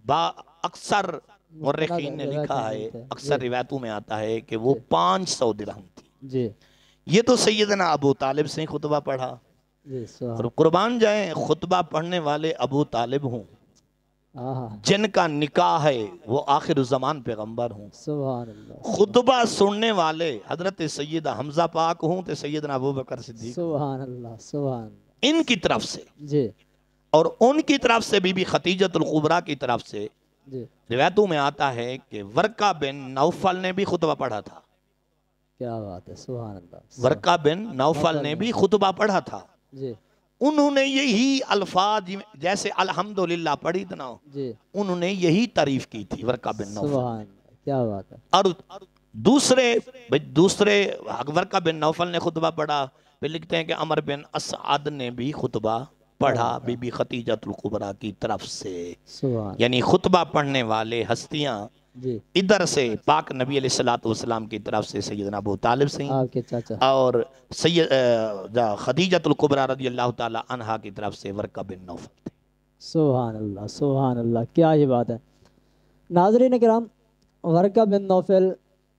اکثر مورخین نے لکھا ہے، اکثر روایتوں میں آتا ہے کہ وہ 500 درہم تھی۔ جی یہ تو سیدنا ابو طالب سے خطبہ پڑھا، جی سبحان اور قربان جائیں خطبہ پڑھنے والے ابو طالب ہوں، آہا جن کا نکاح ہے وہ آخر الزمان پیغمبر ہوں، سبحان اللہ خطبہ سننے والے حضرت سیدہ حمزہ پاک ہوں تو سیدنا ابو بکر صدیق، سبحان اللہ سبحان اللہ ان کی طرف سے، جی اور ان کی طرف سے بی بی خدیجۃ الکبریٰ کی طرف سے جی روایتوں میں آتا ہے کہ ورقہ بن نوفل نے بھی خطبہ پڑھا تھا، کیا بات ہے سبحان اللہ ورقہ بن نوفل نے بھی خطبہ پڑھا تھا، جی انہوں نے یہی الفاظ جیسے الحمدللہ پڑھی تھی نا، جی انہوں نے یہی تعریف کی تھی ورقہ بن نوفل، سبحان اللہ کیا بات ہے اور دوسرے ورقہ بن نوفل نے خطبہ پڑھا، پھر لکھتے ہیں کہ عمر بن اسعد نے بھی خطبہ پڑھا بی بی خدیجۃ الکبریٰ کی طرف سے، سبحان یعنی خطبہ پڑھنے والے ہستیاں جی ادھر سے پاک نبی علیہ السلام کی طرف سے سیدنا ابو طالب سے، آپ کے چاچا اور خدیجۃ الکبریٰ رضی اللہ تعالی عنہا کی طرف سے ورقہ بن نوفل تھے۔ سبحان اللہ کیا ہی بات ہے۔ ناظرین کرام، ورقہ بن نوفل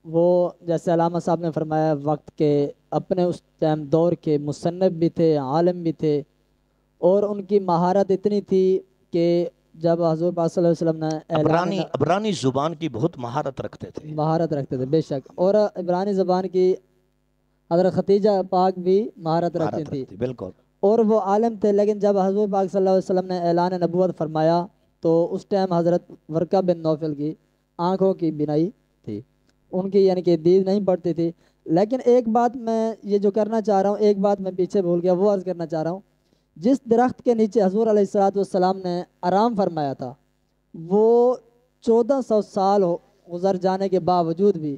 وہ جیسے علامہ صاحب نے فرمایا وقت کے اپنے اس ٹائم دور کے مصنف بھی تھے، عالم بھی تھے، اور ان کی مہارت اتنی تھی کہ جب حضور پاک صلی اللہ علیہ وسلم نے عبرانی زبان کی بہت مہارت رکھتے تھے، مہارت رکھتے تھے بے شک، اور عبرانی زبان کی حضرت خدیجہ پاک بھی مہارت رکھتی تھی، بالکل، اور وہ عالم تھے، لیکن جب حضور پاک صلی اللہ علیہ وسلم نے اعلان نبوت فرمایا تو اس ٹائم حضرت ورقہ بن نوفل کی آنکھوں کی بینائی تھی، ان کی یعنی کہ دید نہیں پڑتی تھی۔ لیکن ایک بات میں یہ جو کرنا چاہ رہا ہوں، ایک بات میں پیچھے بھول گیا، وہ عرض کرنا چاہ رہا ہوں، جس درخت کے نیچے حضور علیہ السلام نے آرام فرمایا تھا، وہ 1400 سال گزر جانے کے باوجود بھی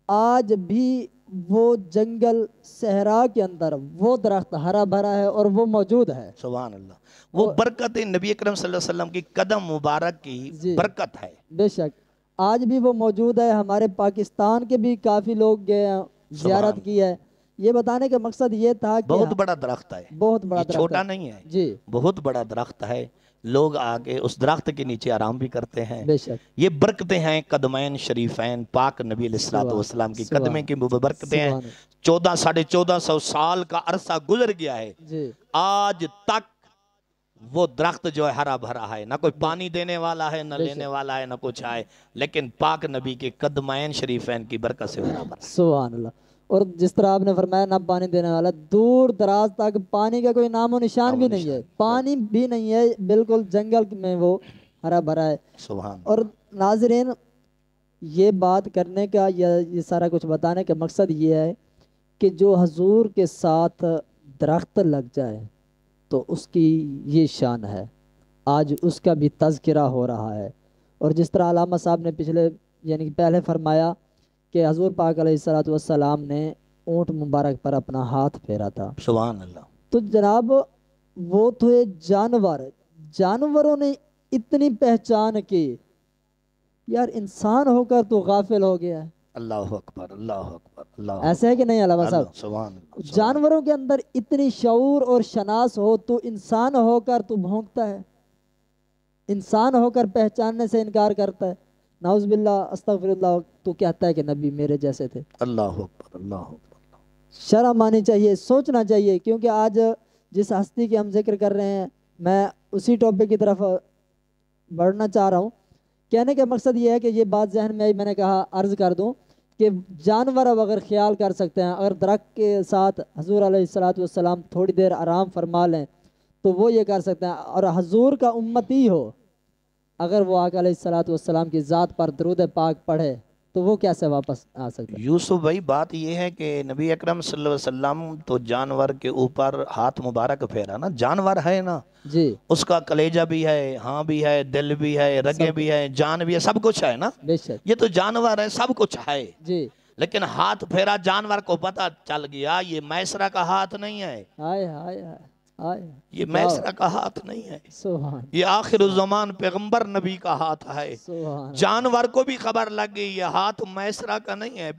آج بھی وہ جنگل صحرا کے اندر وہ درخت ہرا بھرا ہے اور وہ موجود ہے۔ سبحان اللہ، وہ برکت نبی اکرم صلی اللہ علیہ وسلم کی قدم مبارک کی برکت ہے، بے شک آج بھی وہ موجود ہے۔ ہمارے پاکستان کے بھی کافی لوگ گئے ہیں، زیارت کی ہے۔ یہ بتانے کا مقصد یہ تھا کہ بہت بڑا درخت ہے، بہت بڑا درخت چھوٹا نہیں ہے، جی بہت بڑا درخت ہے، لوگ آگے اس درخت کے نیچے آرام بھی کرتے ہیں، بے شک یہ برکتیں ہیں قدمین شریفین پاک نبی علیہ السلام کی قدمیں کی برکتیں ہیں۔ 1400 سال کا عرصہ گزر گیا ہے، جی آج تک وہ درخت جو ہے ہرا بھرا ہے، نہ کوئی پانی دینے والا ہے، نہ لینے والا ہے، نہ کچھ ہے، لیکن پاک نبی کے قدمین شریفین کی برکت سے ہرا بھرا ہے۔ سبحان اللہ، اور جس طرح آپ نے فرمایا نہ پانی دینے والا، دور دراز تک پانی کا کوئی نام و نشان بھی نہیں ہے، پانی بھی نہیں ہے، بالکل جنگل میں وہ ہرا بھرا ہے۔ سبحان اور ناظرین، یہ بات کرنے کا یا یہ سارا کچھ بتانے کا مقصد یہ ہے کہ جو حضور کے ساتھ درخت لگ جائے تو اس کی یہ شان ہے، آج اس کا بھی تذکرہ ہو رہا ہے۔ اور جس طرح علامہ صاحب نے پہلے فرمایا کہ حضور پاک علیہ السلام نے اونٹ مبارک پر اپنا ہاتھ پھیرا تھا۔ سبحان اللہ۔ تو جناب وہ تو جانور، جانوروں نے اتنی پہچان کی، یار انسان ہو کر تو غافل ہو گیا ہے۔ اللہ اکبر، اللہ اکبر، اللہ ایسا ہے کہ نہیں علامہ صاحب؟ اللہ، سبحان اللہ۔ جانوروں کے اندر اتنی شعور اور شناس ہو تو انسان ہو کر تو بھونکتا ہے، انسان ہو کر پہچاننے سے انکار کرتا ہے، نعوذ باللہ استغفر اللہ، تو کہتا ہے کہ نبی میرے جیسے تھے۔ اللہ اکبر، اللہ اکبر۔ شرم آنی چاہیے، سوچنا چاہیے، کیونکہ آج جس ہستی کی ہم ذکر کر رہے ہیں میں اسی ٹاپک کی طرف بڑھنا چاہ رہا ہوں۔ کہنے کا مقصد یہ ہے کہ یہ بات ذہن میں نے کہا عرض کر دوں کہ جانور اب اگر خیال کر سکتے ہیں، اگر درخت کے ساتھ حضور علیہ السلام تھوڑی دیر آرام فرما لیں تو وہ یہ کر سکتے ہیں، اور حضور کا امتی ہو اگر وہ آقا علیہ السلام کی ذات پر درود پاک پڑھے تو وہ کیسے واپس آ سکتا ہے؟ یوسف بھائی بات یہ ہے کہ نبی اکرم صلی اللہ علیہ وسلم تو جانور کے اوپر ہاتھ مبارک پھیرا نا، جانور ہے نا، جی اس کا کلیجہ بھی ہے، ہاں بھی ہے، دل بھی ہے، رگیں بھی ہے، جان بھی ہے، سب کچھ ہے نا۔ بے شک یہ تو جانور ہے، سب کچھ ہے، جی۔ لیکن ہاتھ پھیرا، جانور کو پتہ چل گیا یہ میسرہ کا ہاتھ نہیں ہے، ہائے ہائے ہائے ہائے، یہ میسرہ کا ہاتھ نہیں ہے، سبحان یہ آخر الزمان پیغمبر نبی کا ہاتھ ہے۔ سبحان جانور کو بھی خبر لگ گئی یہ ہاتھ میسرہ کا نہیں ہے،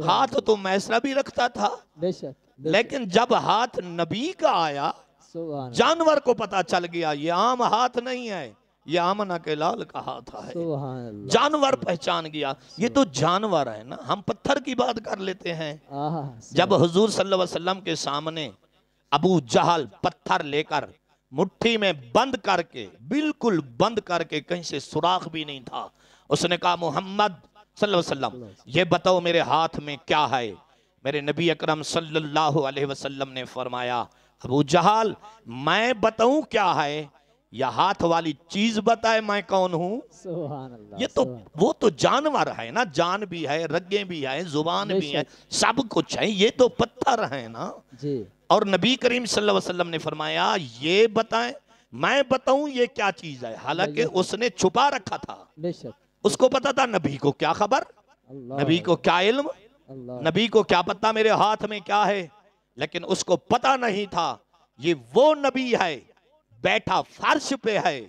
ہاتھ تو میسرہ بھی رکھتا تھا، بے شک لیکن جب ہاتھ نبی کا آیا سبحان جانور کو پتا چل گیا یہ عام ہاتھ نہیں ہے، یہ آمنہ کے لال کا ہاتھ ہے۔ سبحان اللہ، جانور پہچان گیا، یہ تو جانور ہے نا، ہم پتھر کی بات کر لیتے ہیں۔ آہا جب حضور صلی اللہ علیہ وسلم کے سامنے ابو جہل پتھر لے کر مٹھی میں بند کر کے، بالکل بند کر کے، کہیں سے سراخ بھی نہیں تھا، اس نے کہا محمد صلی اللہ علیہ وسلم یہ بتاؤ میرے ہاتھ میں کیا ہے؟ میرے نبی اکرم صلی اللہ علیہ وسلم نے فرمایا ابو جہل میں بتاؤں کیا ہے، یا ہاتھ والی چیز بتائے میں کون ہوں؟ سبحان اللہ، یہ تو وہ تو جانور ہے نا، جان بھی ہے، رگیں بھی ہیں، زبان بھی ہے، سب کچھ ہے، یہ تو پتھر ہے نا۔ جی اور نبی کریم صلی اللہ علیہ وسلم نے فرمایا یہ بتائیں، میں بتاؤں یہ کیا چیز ہے، حالانکہ اس نے چھپا رکھا تھا، بے شک، اس کو پتا تھا نبی کو کیا خبر، نبی کو کیا علم، نبی کو کیا پتا میرے ہاتھ میں کیا ہے، لیکن اس کو پتا نہیں تھا یہ وہ نبی ہے بیٹھا فرش پہ ہے،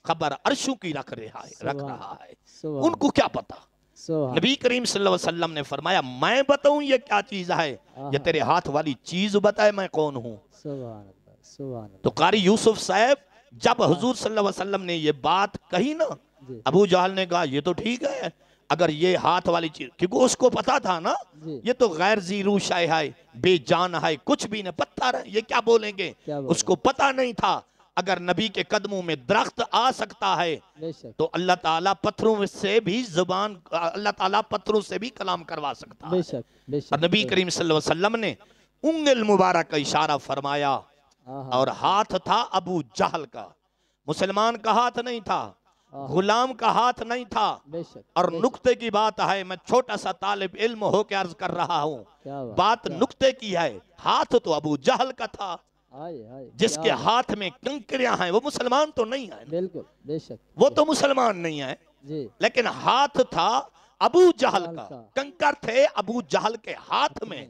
خبر عرشوں کی رکھ رہا ہے، ان کو کیا پتا۔ نبی کریم صلی اللہ علیہ وسلم نے فرمایا میں بتاؤں یہ کیا چیز ہے، یہ تیرے ہاتھ والی چیز بتائے میں کون ہوں۔ تو قاری یوسف صاحب جب حضور صلی اللہ علیہ وسلم نے یہ بات کہی نا، ابو جہل نے کہا یہ تو ٹھیک ہے، اگر یہ ہاتھ والی چیز، کیونکہ اس کو پتا تھا نا یہ تو غیر ذی روح شے ہے، بے جان ہے، کچھ بھی نہیں، پتھر ہے، یہ کیا بولیں گے، اس کو پتا نہیں تھا اگر نبی کے قدموں میں درخت آ سکتا ہے تو اللہ تعالیٰ پتھروں سے بھی زبان، اللہ تعالیٰ پتھروں سے بھی کلام کروا سکتا ہے۔ اور نبی کریم صلی اللہ علیہ وسلم نے انگل مبارک کا اشارہ فرمایا، اور ہاتھ تھا ابو جہل کا، مسلمان کا ہاتھ نہیں تھا، غلام کا ہاتھ نہیں تھا۔ اور نکتے کی بات ہے، میں چھوٹا سا طالب علم ہو کے عرض کر رہا ہوں، بات نکتے کی ہے، ہاتھ تو ابو جہل کا تھا، جس کے ہاتھ میں کنکریاں ہیں، وہ مسلمان تو نہیں ہے، بالکل بے شک، وہ تو مسلمان نہیں ہے، لیکن ہاتھ تھا ابو جہل کا، کنکر تھے ابو جہل کے ہاتھ میں۔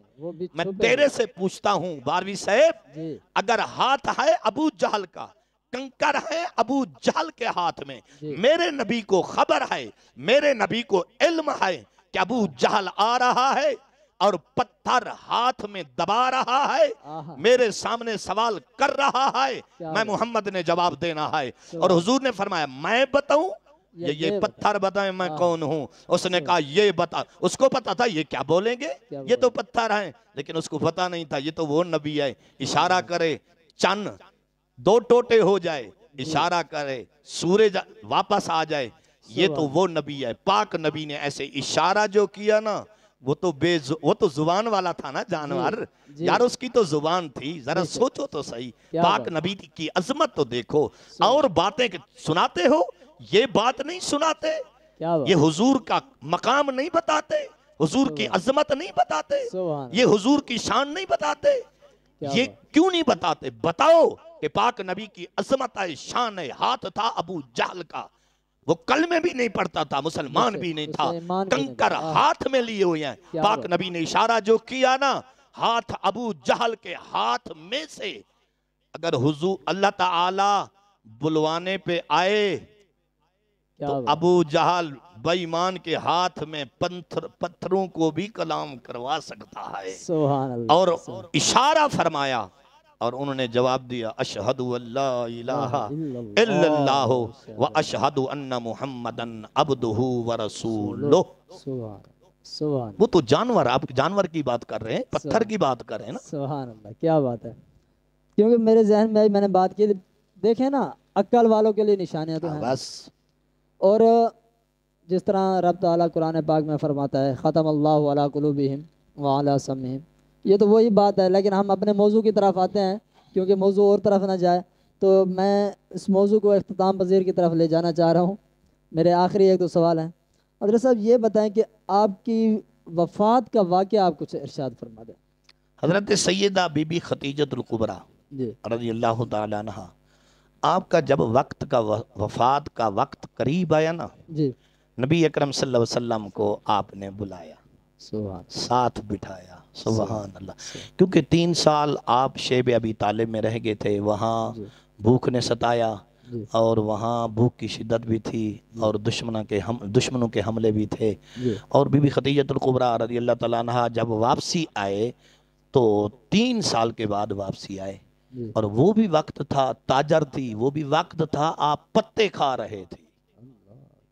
میں تیرے سے پوچھتا ہوں باروی صاحب، اگر ہاتھ ہے ابو جہل کا، کنکر ہے ابو جہل کے ہاتھ میں، میرے نبی کو خبر ہے، میرے نبی کو علم ہے کہ ابو جہل آ رہا ہے اور پتھر ہاتھ میں دبا رہا ہے، میرے سامنے سوال کر رہا ہے، میں محمد نے جواب دینا ہے، اور حضور نے فرمایا میں بتاؤں یہ پتھر بتائیں میں کون ہوں؟ اس نے کہا یہ بتا، اس کو پتا تھا یہ کیا بولیں گے، یہ تو پتھر ہیں، لیکن اس کو پتا نہیں تھا یہ تو وہ نبی ہے، اشارہ کرے چند دو ٹوٹے ہو جائے، اشارہ کرے سورج واپس آ جائے، یہ تو وہ نبی ہے۔ پاک نبی نے ایسے اشارہ جو کیا نا، وہ تو زبان والا تھا نا، جانور یار، اس کی تو زبان تھی، ذرا سوچو تو صحیح، پاک نبی کی عظمت تو دیکھو، اور باتیں سناتے ہو، یہ بات نہیں سناتے، یہ حضور کا مقام نہیں بتاتے، حضور کی عظمت نہیں بتاتے، یہ حضور کی شان نہیں بتاتے، یہ کیوں نہیں بتاتے؟ بتاؤ کہ پاک نبی کی عظمت ہے، شان ہے، ہاتھ تھا ابو جہل کا، وہ کلمے بھی نہیں پڑھتا تھا، مسلمان بھی نہیں تھا، کنکر ہاتھ میں لیے ہوئے ہیں، پاک نبی نے اشارہ جو کیا نا، ہاتھ ابو جہل کے ہاتھ میں سے اگر حضور اللہ تعالی بلوانے پہ آئے تو ابو جہل بے ایمان کے ہاتھ میں پتھروں کو بھی کلام کروا سکتا ہے. سبحان اللہ. اور اشارہ فرمایا اور انہوں نے جواب دیا اشہد اللہ الہ الا اللہ و اشہد ان محمدن عبدہ و رسولہ. سبحان وہ تو جانور، آپ جانور کی بات کر رہے ہیں، پتھر کی بات کر رہے ہیں نا. سبحان اللہ. کیا بات ہے. کیونکہ میرے ذہن میں میں نے بات کی، دیکھیں نا عقل والوں کے لیے نشانیاں تو ہیں بس. اور جس طرح رب تعالیٰ قرآن پاک میں فرماتا ہے ختم اللہ علی قلوبہم وعلی سمعہم، یہ تو وہی بات ہے. لیکن ہم اپنے موضوع کی طرف آتے ہیں کیونکہ موضوع اور طرف نہ جائے، تو میں اس موضوع کو اختتام پذیر کی طرف لے جانا چاہ رہا ہوں. میرے آخری ایک دو سوال ہیں. حضرت صاحب یہ بتائیں کہ آپ کی وفات کا واقعہ آپ کچھ ارشاد فرما دیں. حضرت سیدہ بی بی خدیجہ الکبریٰ جی رضی اللہ تعالیٰ عنہ، آپ کا جب وقت کا وفات کا وقت قریب آیا نا، جی نبی اکرم صلی اللہ علیہ وسلم کو آپ نے بلایا، سبحان ساتھ بٹھایا. سبحان اللہ. کیونکہ 3 سال آپ شیب ابی طالب میں رہ گئے تھے، وہاں بھوک نے ستایا جی اور وہاں بھوک کی شدت بھی تھی اور دشمنوں کے حملے بھی تھے. جی اور بی بی خدیجہ الکبریٰ رضی اللہ تعالیٰ عنہ جب واپسی آئے تو 3 سال کے بعد واپسی آئے. جی اور وہ بھی وقت تھا تاجر تھی، وہ بھی وقت تھا آپ پتے کھا رہے تھے،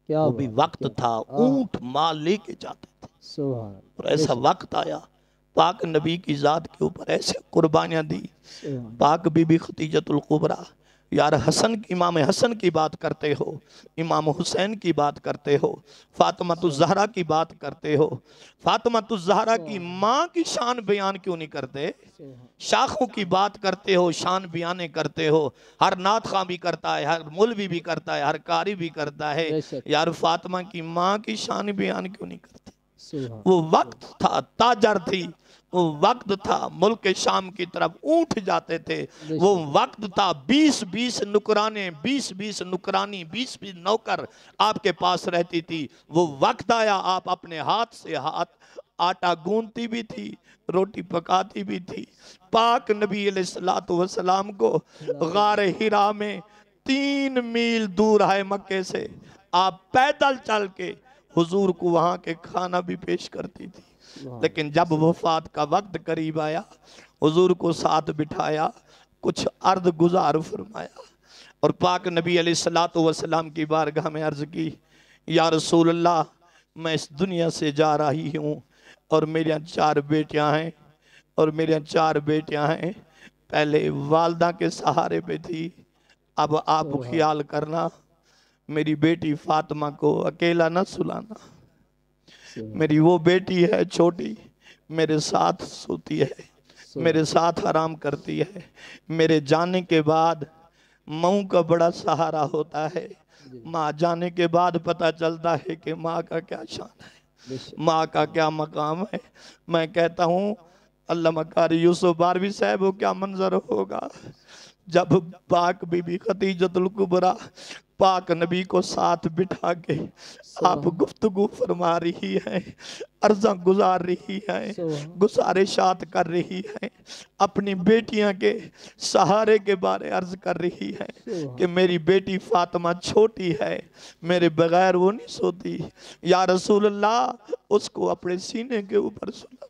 کیا وہ بھی وقت تھا اونٹ مال لے کے جاتے تھے. سبحان اور ایسا وقت آیا پاک نبی کی ذات کے اوپر ایسے قربانیاں دی. اللہ. پاک بی بی خدیجہ الکبریٰ، یار امام حسن کی بات کرتے ہو، امام حسین کی بات کرتے ہو، فاطمہ الزہرا کی بات کرتے ہو، فاطمہ الزہرا کی ماں کی شان بیان کیوں نہیں کرتے؟ شاخوں کی بات کرتے ہو، شان بیانے کرتے ہو. ہر نعت خواں بھی کرتا ہے، ہر مولوی بھی کرتا ہے، ہر قاری بھی کرتا ہے. بے شک. یار فاطمہ کی ماں کی شان بیان کیوں نہیں کرتے؟ سبحان وہ وقت تھا تاجر تھی، وہ وقت تھا ملک شام کی طرف اونٹ جاتے تھے، وہ وقت تھا 20 نکرانے، 20 نکرانی، 20 نوکر آپ کے پاس رہتی تھی. وہ وقت آیا آپ اپنے ہاتھ سے آٹا گوندتی بھی تھی، روٹی پکاتی بھی تھی. پاک نبی علیہ السلام کو غار حرا میں 3 میل دور ہے مکے سے، آپ پیدل چل کے حضور کو وہاں کے کھانا بھی پیش کرتی تھی. لیکن جب وفات کا وقت قریب آیا، حضور کو ساتھ بٹھایا، کچھ عرض گزار فرمایا اور پاک نبی علیہ السلام کی بارگاہ میں عرض کی، یا رسول اللہ میں اس دنیا سے جا رہی ہوں اور میری 4 بیٹیاں ہیں پہلے والدہ کے سہارے پہ تھی، اب آپ خیال کرنا میری بیٹی فاطمہ کو اکیلا نہ سلانا. میری وہ بیٹی ہے چھوٹی، میرے ساتھ سوتی ہے، میرے ساتھ آرام کرتی ہے. میرے جانے کے بعد ماں کا بڑا سہارا ہوتا ہے. ماں جانے کے بعد پتہ چلتا ہے کہ ماں کا کیا شان ہے، ماں کا کیا مقام ہے. میں کہتا ہوں علامہ قاری یوسف باروی صاحب وہ کیا منظر ہوگا جب پاک بی بی خدیجہ الکبریٰ پاک نبی کو ساتھ بٹھا کے آپ گفتگو فرما رہی ہیں، عرضاں گزار رہی ہیں، گزارشات کر رہی ہیں، اپنی بیٹیاں کے سہارے کے بارے عرض کر رہی ہیں کہ میری بیٹی فاطمہ چھوٹی ہے، میرے بغیر وہ نہیں سوتی. یا رسول اللہ اس کو اپنے سینے کے اوپر سنا.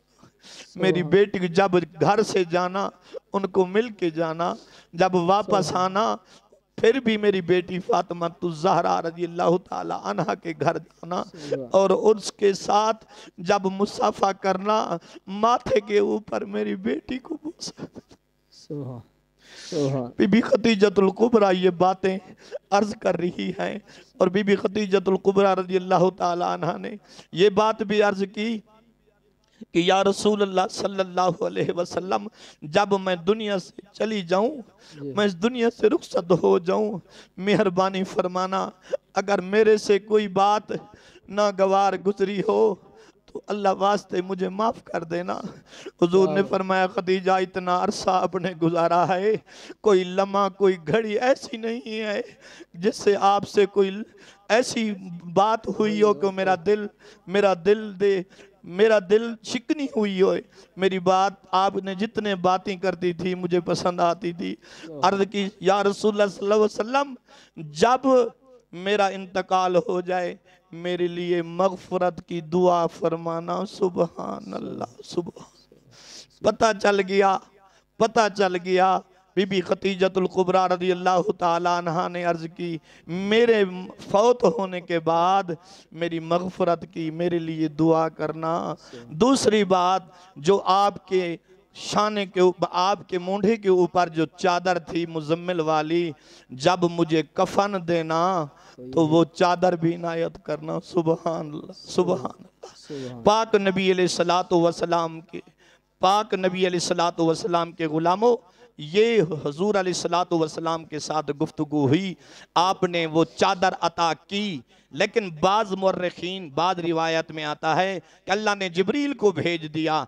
میری بیٹی جب گھر سے جانا ان کو مل کے جانا، جب واپس آنا پھر بھی میری بیٹی فاطمہ الزہرا رضی اللہ تعالی عنہ کے گھر جانا اور اس کے ساتھ جب مصافحہ کرنا، ماتھے کے اوپر میری بیٹی کو بوسا. بی بی خدیجہ الکبریٰ یہ باتیں عرض کر رہی ہیں اور بی بی خدیجہ الکبریٰ رضی اللہ تعالی عنہ نے یہ بات بھی عرض کی کہ یا رسول اللہ صلی اللہ علیہ وسلم جب میں دنیا سے چلی جاؤں، میں اس دنیا سے رخصت ہو جاؤں، مہربانی فرمانا اگر میرے سے کوئی بات ناگوار گزری ہو تو اللہ واسطے مجھے معاف کر دینا. حضور نے فرمایا خدیجہ اتنا عرصہ اپنے گزارا ہے، کوئی لمحہ کوئی گھڑی ایسی نہیں ہے جس سے آپ سے کوئی ایسی بات ہوئی ہو کہ میرا دل دے میرا دل شکنی ہوئی ہوئے، میری بات آپ نے جتنے باتیں کرتی تھی مجھے پسند آتی تھی۔ عرض کی یا رسول اللہ صلی اللہ علیہ وسلم جب میرا انتقال ہو جائے میرے لیے مغفرت کی دعا فرمانا۔ سبحان اللہ، سبحان۔ پتہ چل گیا بی بی خدیجۃ الکبریٰ رضی اللہ تعالیٰ عنہ نے عرض کی میرے فوت ہونے کے بعد میری مغفرت کی، میرے لیے دعا کرنا۔ دوسری بات، جو آپ کے شانے کے اوپر، آپ کے مونڈھے کے اوپر جو چادر تھی مزمل والی، جب مجھے کفن دینا تو وہ چادر بھی عنایت کرنا۔ سبحان اللہ، سبحان اللہ۔ پاک نبی علیہ السلام کے غلاموں، یہ حضور علیہ السلام کے ساتھ گفتگو ہوئی، آپ نے وہ چادر عطا کی، لیکن بعض مورخین، بعض روایت میں آتا ہے کہ اللہ نے جبریل کو بھیج دیا،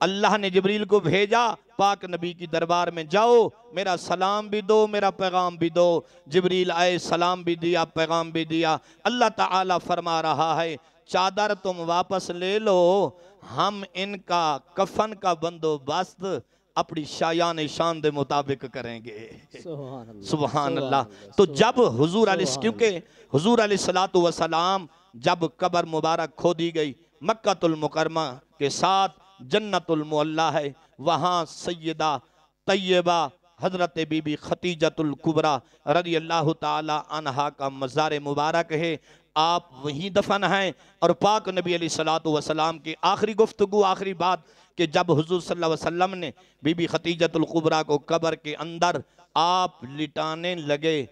اللہ نے جبریل کو بھیجا پاک نبی کی دربار میں، جاؤ میرا سلام بھی دو، میرا پیغام بھی دو۔ جبریل آئے، سلام بھی دیا، پیغام بھی دیا۔ اللہ تعالیٰ فرما رہا ہے چادر تم واپس لے لو، ہم ان کا کفن کا بندوبست اپنی شایان شان دے مطابق کریں گے۔ سبحان اللہ۔ تو جب حضور علیہ، کیونکہ حضور علیہ السلام جب قبر مبارک کھودی گئی، مکہ المکرمہ کے ساتھ جنت المعلیٰ ہے، وہاں سیدہ طیبہ حضرت بی بی خدیجۃ الکبریٰ رضی اللہ تعالی عنہا کا مزار مبارک ہے، آپ وہیں دفن ہیں۔ اور پاک نبی علیہ السلام کی آخری گفتگو، آخری بات کہ جب حضور صلی اللہ علیہ وسلم نے بی بی خدیجۃ الکبریٰ کو قبر کے اندر آپ لٹانے لگے،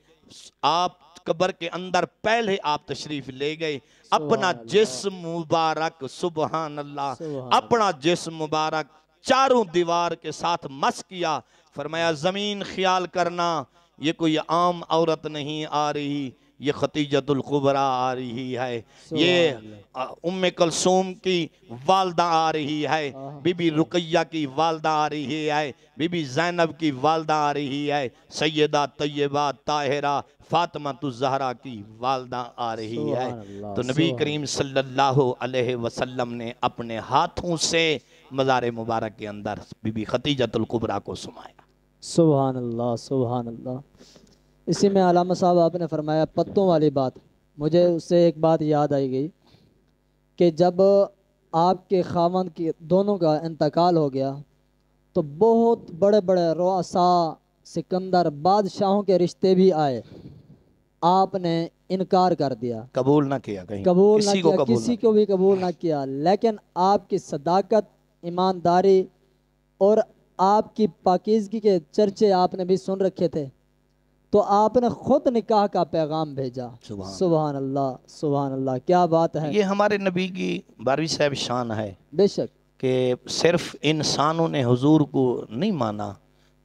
آپ قبر کے اندر پہلے آپ تشریف لے گئے، اپنا جسم مبارک، سبحان اللہ، اپنا جسم مبارک چاروں دیوار کے ساتھ مس کیا، فرمایا زمین خیال کرنا یہ کوئی عام عورت نہیں آ رہی، یہ خدیجۃ الکبریٰ آ رہی ہے، یہ ام کلثوم کی والدہ آ رہی ہے، بی بی رقیہ کی والدہ آ رہی ہے، بی بی زینب کی والدہ آ رہی ہے، سیدہ طیبہ طاہرہ فاطمہ الزہرا کی والدہ آ رہی ہے۔ تو نبی کریم صلی اللہ علیہ وسلم نے اپنے ہاتھوں سے مزار مبارک کے اندر بی بی خدیجۃ الکبریٰ کو سمایا۔ سبحان اللہ، سبحان اللہ۔ اسی میں علامہ صاحب آپ نے فرمایا پتوں والی بات، مجھے اس سے ایک بات یاد آئی گئی کہ جب آپ کے خاوند کی دونوں کا انتقال ہو گیا تو بہت بڑے بڑے رؤساء، سکندر، بادشاہوں کے رشتے بھی آئے، آپ نے انکار کر دیا، قبول نہ کیا، کسی کو بھی قبول نہ کیا، لیکن آپ کی صداقت، ایمانداری اور آپ کی پاکیزگی کے چرچے آپ نے بھی سن رکھے تھے، تو آپ نے خود نکاح کا پیغام بھیجا۔ سبحان اللہ، سبحان اللہ، کیا بات ہے۔ یہ ہمارے نبی کی باروی صاحب شان ہے، بے شک، کہ صرف انسانوں نے حضور کو نہیں مانا،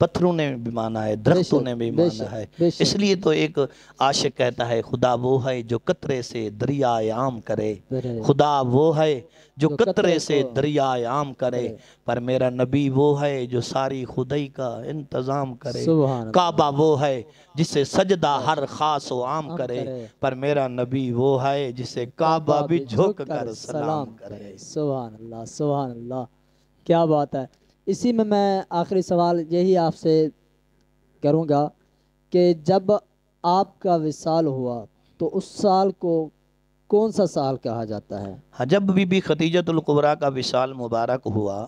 پتھروں نے بھی مانا ہے، درختوں نے بھی مانا ہے۔ اس لیے تو ایک عاشق کہتا ہے خدا وہ ہے جو قطرے سے دریائے عام کرے، خدا وہ ہے جو قطرے سے دریائے عام کرے، پر میرا نبی وہ ہے جو ساری خدائی کا انتظام کرے، کعبہ وہ ہے جسے سجدہ ہر خاص و عام کرے، پر میرا نبی وہ ہے جسے کعبہ بھی جھک کر سلام کرے۔ سبحان اللہ، سبحان اللہ، کیا بات ہے۔ اسی میں آخری سوال یہی آپ سے کروں گا کہ جب آپ کا وصال ہوا تو اس سال کو کون سا سال کہا جاتا ہے؟ جب بی بی خدیجۃ الکبریٰ کا وصال مبارک ہوا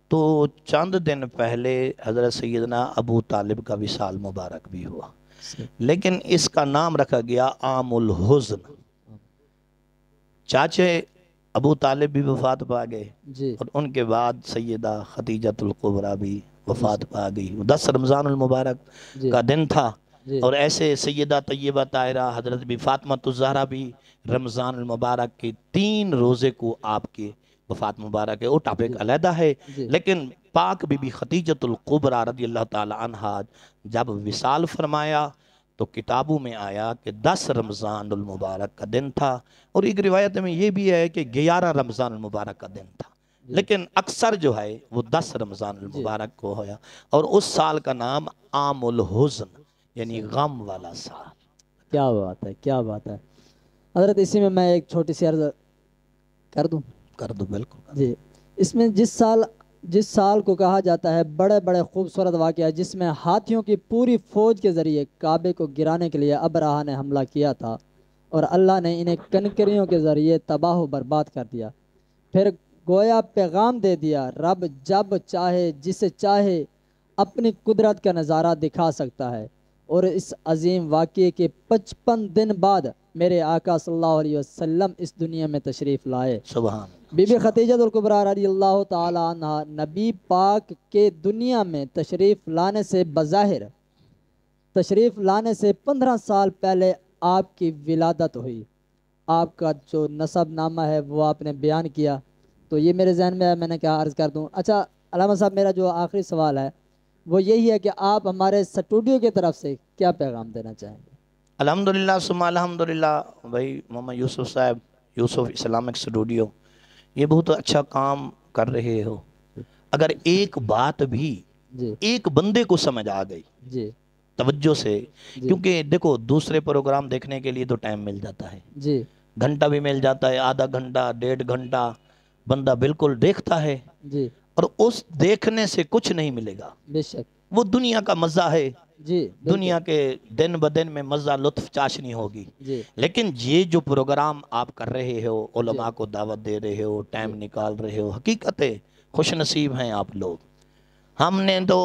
تو چند دن پہلے حضرت سیدنا ابو طالب کا وصال مبارک بھی ہوا، لیکن اس کا نام رکھا گیا عام الحزن۔ چاچے ابو طالب بھی وفات پا گئے، اور ان کے بعد سیدہ خدیجۃ الکبریٰ بھی وفات پا گئی۔ 10 رمضان المبارک کا دن تھا، اور ایسے سیدہ طیبہ طاہرہ حضرت بی فاطمہ الزہرا بھی رمضان المبارک کے 3 روزے کو آپ کے وفات مبارک ہے، وہ ٹاپک علیحدہ ہے، لیکن پاک بی بی خدیجۃ الکبریٰ رضی اللہ تعالی عنہا جب وصال فرمایا تو کتابوں میں آیا کہ 10 رمضان المبارک کا دن تھا، اور ایک روایت میں یہ بھی ہے کہ 11 رمضان المبارک کا دن تھا، لیکن اکثر جو ہے وہ 10 رمضان المبارک کو ہویا، اور اس سال کا نام عام الحزن یعنی غم والا سال۔ کیا بات ہے، کیا بات ہے حضرت۔ اسی میں ایک چھوٹی سی عرض کر دوں؟ کر دو بالکل۔ جی، اس میں جس سال کو کہا جاتا ہے بڑے بڑے خوبصورت واقعہ جس میں ہاتھیوں کی پوری فوج کے ذریعے کعبے کو گرانے کے لیے ابرہہ نے حملہ کیا تھا اور اللہ نے انہیں کنکریوں کے ذریعے تباہ و برباد کر دیا۔ پھر گویا پیغام دے دیا، رب جب چاہے جسے چاہے اپنی قدرت کا نظارہ دکھا سکتا ہے۔ اور اس عظیم واقعے کے 55 دن بعد میرے آقا صلی اللہ علیہ وسلم اس دنیا میں تشریف لائے۔ سبحان بی بی خدیجہ الکبریٰ رضی اللہ تعالی عنہ نبی پاک کے دنیا میں تشریف لانے سے بظاہر تشریف لانے سے 15 سال پہلے آپ کی ولادت ہوئی۔ آپ کا جو نسب نامہ ہے وہ آپ نے بیان کیا، تو یہ میرے ذہن میں ہے، میں نے کہا عرض کر دوں۔ اچھا علامہ صاحب، میرا جو آخری سوال ہے وہ یہی ہے کہ آپ ہمارے اسٹوڈیو کی طرف سے کیا پیغام دینا چاہیں گے؟ الحمدللہ ثم الحمدللہ بھائی محمد یوسف صاحب، یوسف اسلامک اسٹوڈیو، یہ بہت اچھا کام کر رہے ہو۔ اگر ایک بات بھی جی ایک بندے کو سمجھ آ گئی جی توجہ سے، جی کیونکہ دیکھو دوسرے پروگرام دیکھنے کے لیے تو ٹائم مل جاتا ہے، جی گھنٹہ بھی مل جاتا ہے، آدھا گھنٹہ 1.5 گھنٹہ بندہ بالکل دیکھتا ہے، جی اور اس دیکھنے سے کچھ نہیں ملے گا۔ بے شک، وہ دنیا کا مزہ ہے، جی دنیا کے دن بدن میں مزہ لطف چاشنی ہوگی، جی لیکن یہ جو پروگرام آپ کر رہے ہو، علماء جی کو دعوت دے رہے ہو، ٹائم جی نکال رہے ہو، حقیقت ہے خوش نصیب ہیں آپ لوگ۔ ہم نے تو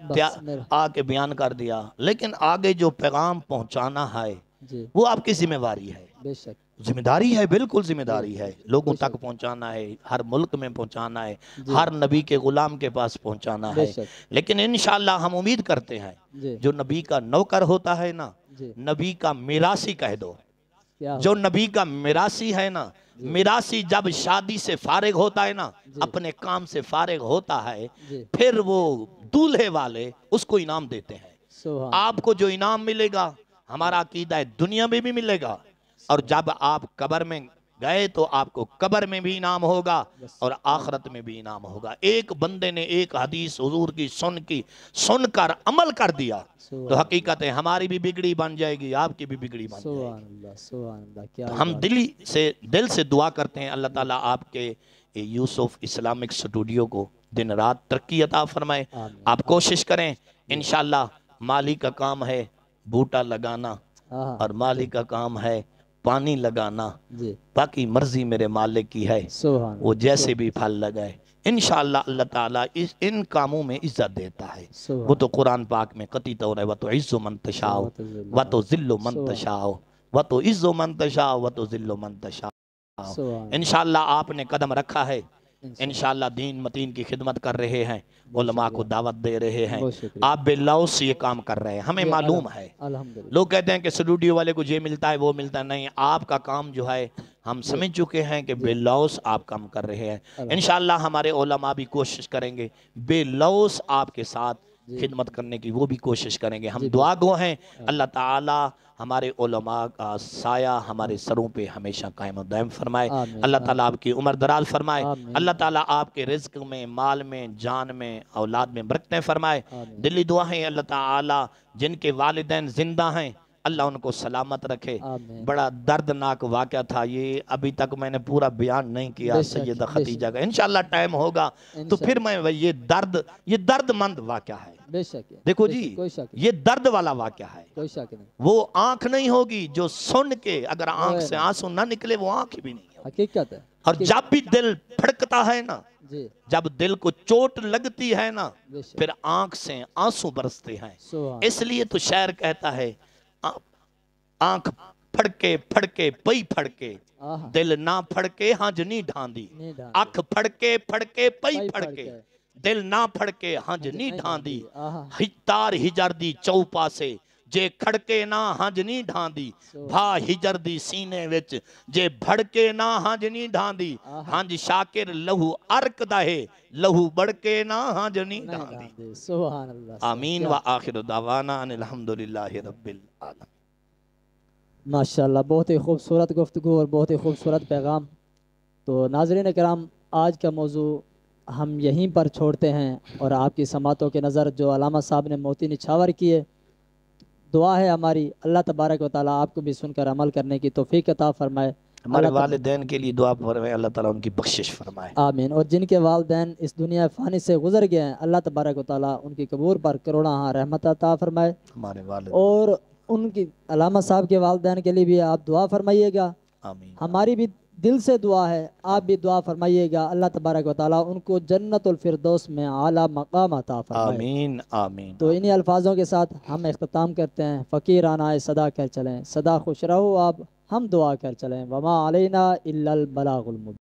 بس میرا آ کے بیان کر دیا، لیکن آگے جو پیغام پہنچانا ہے جی وہ آپ کی ذمہ داری ہے، بے شک، ذمہ داری ہے، بالکل ذمہ داری ہے، لوگوں بے تک شک، پہنچانا ہے، ہر ملک میں پہنچانا ہے، جی ہر نبی کے غلام کے پاس پہنچانا بے ہے۔ شک، لیکن انشاءاللہ ہم امید کرتے ہیں جی جو نبی کا نوکر ہوتا ہے نا، جی نبی کا میراثی کہہ دو، کیا جو ہوا؟ نبی کا میراثی ہے نا، جی میراثی جب شادی سے فارغ ہوتا ہے نا، جی اپنے کام سے فارغ ہوتا ہے، جی پھر وہ دولہے والے اس کو انعام دیتے ہیں۔ سبحان آپ کو جو انعام ملے گا ہمارا عقیدہ ہے دنیا میں بھی ملے گا، اور جب آپ قبر میں گئے تو آپ کو قبر میں بھی انعام ہوگا بس اور آخرت میں بھی انعام ہوگا۔ ایک بندے نے ایک حدیث حضور کی سن کر عمل کر دیا تو سبحان حقیقت ہے ہماری بھی بگڑی بن جائے گی، آپ کی بھی بگڑی بن جائے سبحان گی۔ اللہ، سبحان اللہ، کیا تو ہی ہم بات دل سے دعا کرتے ہیں اللہ جی تعالیٰ آپ کے یوسف اسلامک اسٹوڈیو کو دن رات ترقی عطا فرمائے۔ آمین آپ کوشش کریں، جی انشاءاللہ مالی کا کام ہے بوٹا لگانا، ہاں اور جی مالی کا کام ہے پانی لگانا، جی باقی مرضی میرے مالک کی ہے، سبحان وہ اللہ، جیسے بھی پھل لگائے انشاءاللہ اللہ تعالیٰ ان کاموں میں عزت دیتا ہے۔ وہ سبحان تو قرآن پاک میں قطعی طور ہے وَتُعِزُّ مَن تَشَاءُ وَتُذِلُّ مَن تَشَاءُ وَتُعِزُّ مَن تَشَاءُ وَتُذِلُّ مَن تَشَاءُ۔ سبحان اللہ، انشاءاللہ آپ نے قدم رکھا ہے، انشاءاللہ، انشاءاللہ دین متین کی خدمت کر رہے ہیں، بہت علماء کو شکریہ، دعوت دے رہے ہیں، بہت شکریہ آپ بے لوث یہ کام کر رہے ہیں، ہمیں جی معلوم ہے۔ الحمدللہ، لوگ کہتے ہیں کہ اسٹوڈیو والے کو یہ ملتا ہے وہ ملتا ہے، نہیں، آپ کا کام جو ہے ہم جی سمجھ چکے ہیں کہ جی بے لوث آپ کام کر رہے ہیں۔ الحمدللہ، انشاءاللہ ہمارے علماء بھی کوشش کریں گے بے لوث آپ کے ساتھ جی خدمت کرنے کی، وہ بھی کوشش کریں گے۔ ہم جی دعا بالکل، گو ہیں، اللہ تعالی ہمارے علماء کا سایہ ہمارے سروں پہ ہمیشہ قائم و دائم فرمائے، آمین اللہ تعالیٰ آمین آپ کی عمر دراز فرمائے، آمین اللہ تعالیٰ آپ کے رزق میں، مال میں، جان میں، اولاد میں برکتیں فرمائے۔ آمین دلی دعا ہے اللہ تعالیٰ جن کے والدین زندہ ہیں اللہ ان کو سلامت رکھے۔ آمین، بڑا دردناک واقعہ تھا یہ، ابھی تک میں نے پورا بیان نہیں کیا بے سیدہ شک، بے خدیجہ شک، کا، انشاءاللہ ٹائم ہوگا تو پھر انشاءاللہ، میں یہ درد مند واقعہ ہے، بے شک ہے، دیکھو بے جی شک، کوئی شک نہیں، یہ درد والا واقعہ ہے۔ کوئی شک نہیں، وہ آنکھ نہیں ہوگی جو سن کے اگر آنکھ روئے سے نا، آنسو نہ نکلے وہ آنکھ بھی نہیں ہوگی، حقیقت ہے، اور جب بھی دل پھڑکتا ہے نا، جی جب دل کو چوٹ لگتی ہے نا، بے شک، پھر آنکھ سے آنسو برستے ہیں۔ سبحان اس لیے تو شاعر کہتا ہے آنکھ پھڑکے پھڑکے پئی پھڑکے آہا، دل نہ پھڑکے ہنج نہیں ڈھاندی، نہیں ڈھانڈی، اکھ پھڑکے پھڑکے پئی پائی پھڑ پھڑکے کے، دل نہ پھڑکے ہنج ہنج نہیں نہیں ڈھاندی، ڈھانڈی، آہا، تار ہجر دی چوپا سے جے کھڑکے نہ ہنج نہیں ڈھاندی، بھا سبحان ہجر دی سینے وچ جے بھڑکے نہ ہنج نہیں ڈھاندی، آہا، ہنج شاکر لہو عرق دہے لہو بڑکے نہ ہنج نہیں نہیں ڈھاندی۔ ڈھانڈی، سبحان اللہ، آمین و کیا آخر دعوانا ان الحمدللہ رب العالمین۔ ماشاءاللہ، بہت ہی خوبصورت گفتگو اور بہت ہی خوبصورت پیغام۔ تو ناظرین کرام، آج کا موضوع ہم یہیں پر چھوڑتے ہیں، اور آپ کی سماعتوں کے نظر جو علامہ صاحب نے موتی نچھاور کیے، دعا ہے ہماری اللہ تبارک و تعالیٰ آپ کو بھی سن کر عمل کرنے کی توفیق عطا فرمائے۔ ہمارے اللہ تعالیٰ والدین کے لیے دعا فرمائے، اللہ تعالیٰ ان کی بخشش فرمائے۔ آمین۔ اور جن کے والدین اس دنیا فانی سے گزر گئے ہیں، اللہ تبارک و تعالیٰ ان کی قبور پر کروڑا رحمت عطا فرمائے۔ ہمارے والد، اور ان کی علامہ صاحب کے والدین کے لیے بھی آپ دعا فرمائیے گا، آمین ہماری بھی دل سے دعا ہے، آپ بھی دعا فرمائیے گا، اللہ تبارک و تعالیٰ ان کو جنت الفردوس میں اعلیٰ مقام عطا فرمائے۔ آمین آمین۔ تو انہی الفاظوں کے ساتھ ہم اختتام کرتے ہیں۔ فقیرانہ صدا کر چلیں، صدا خوش رہو آپ، ہم دعا کر چلیں، وما علینا الا البلاغ المبین۔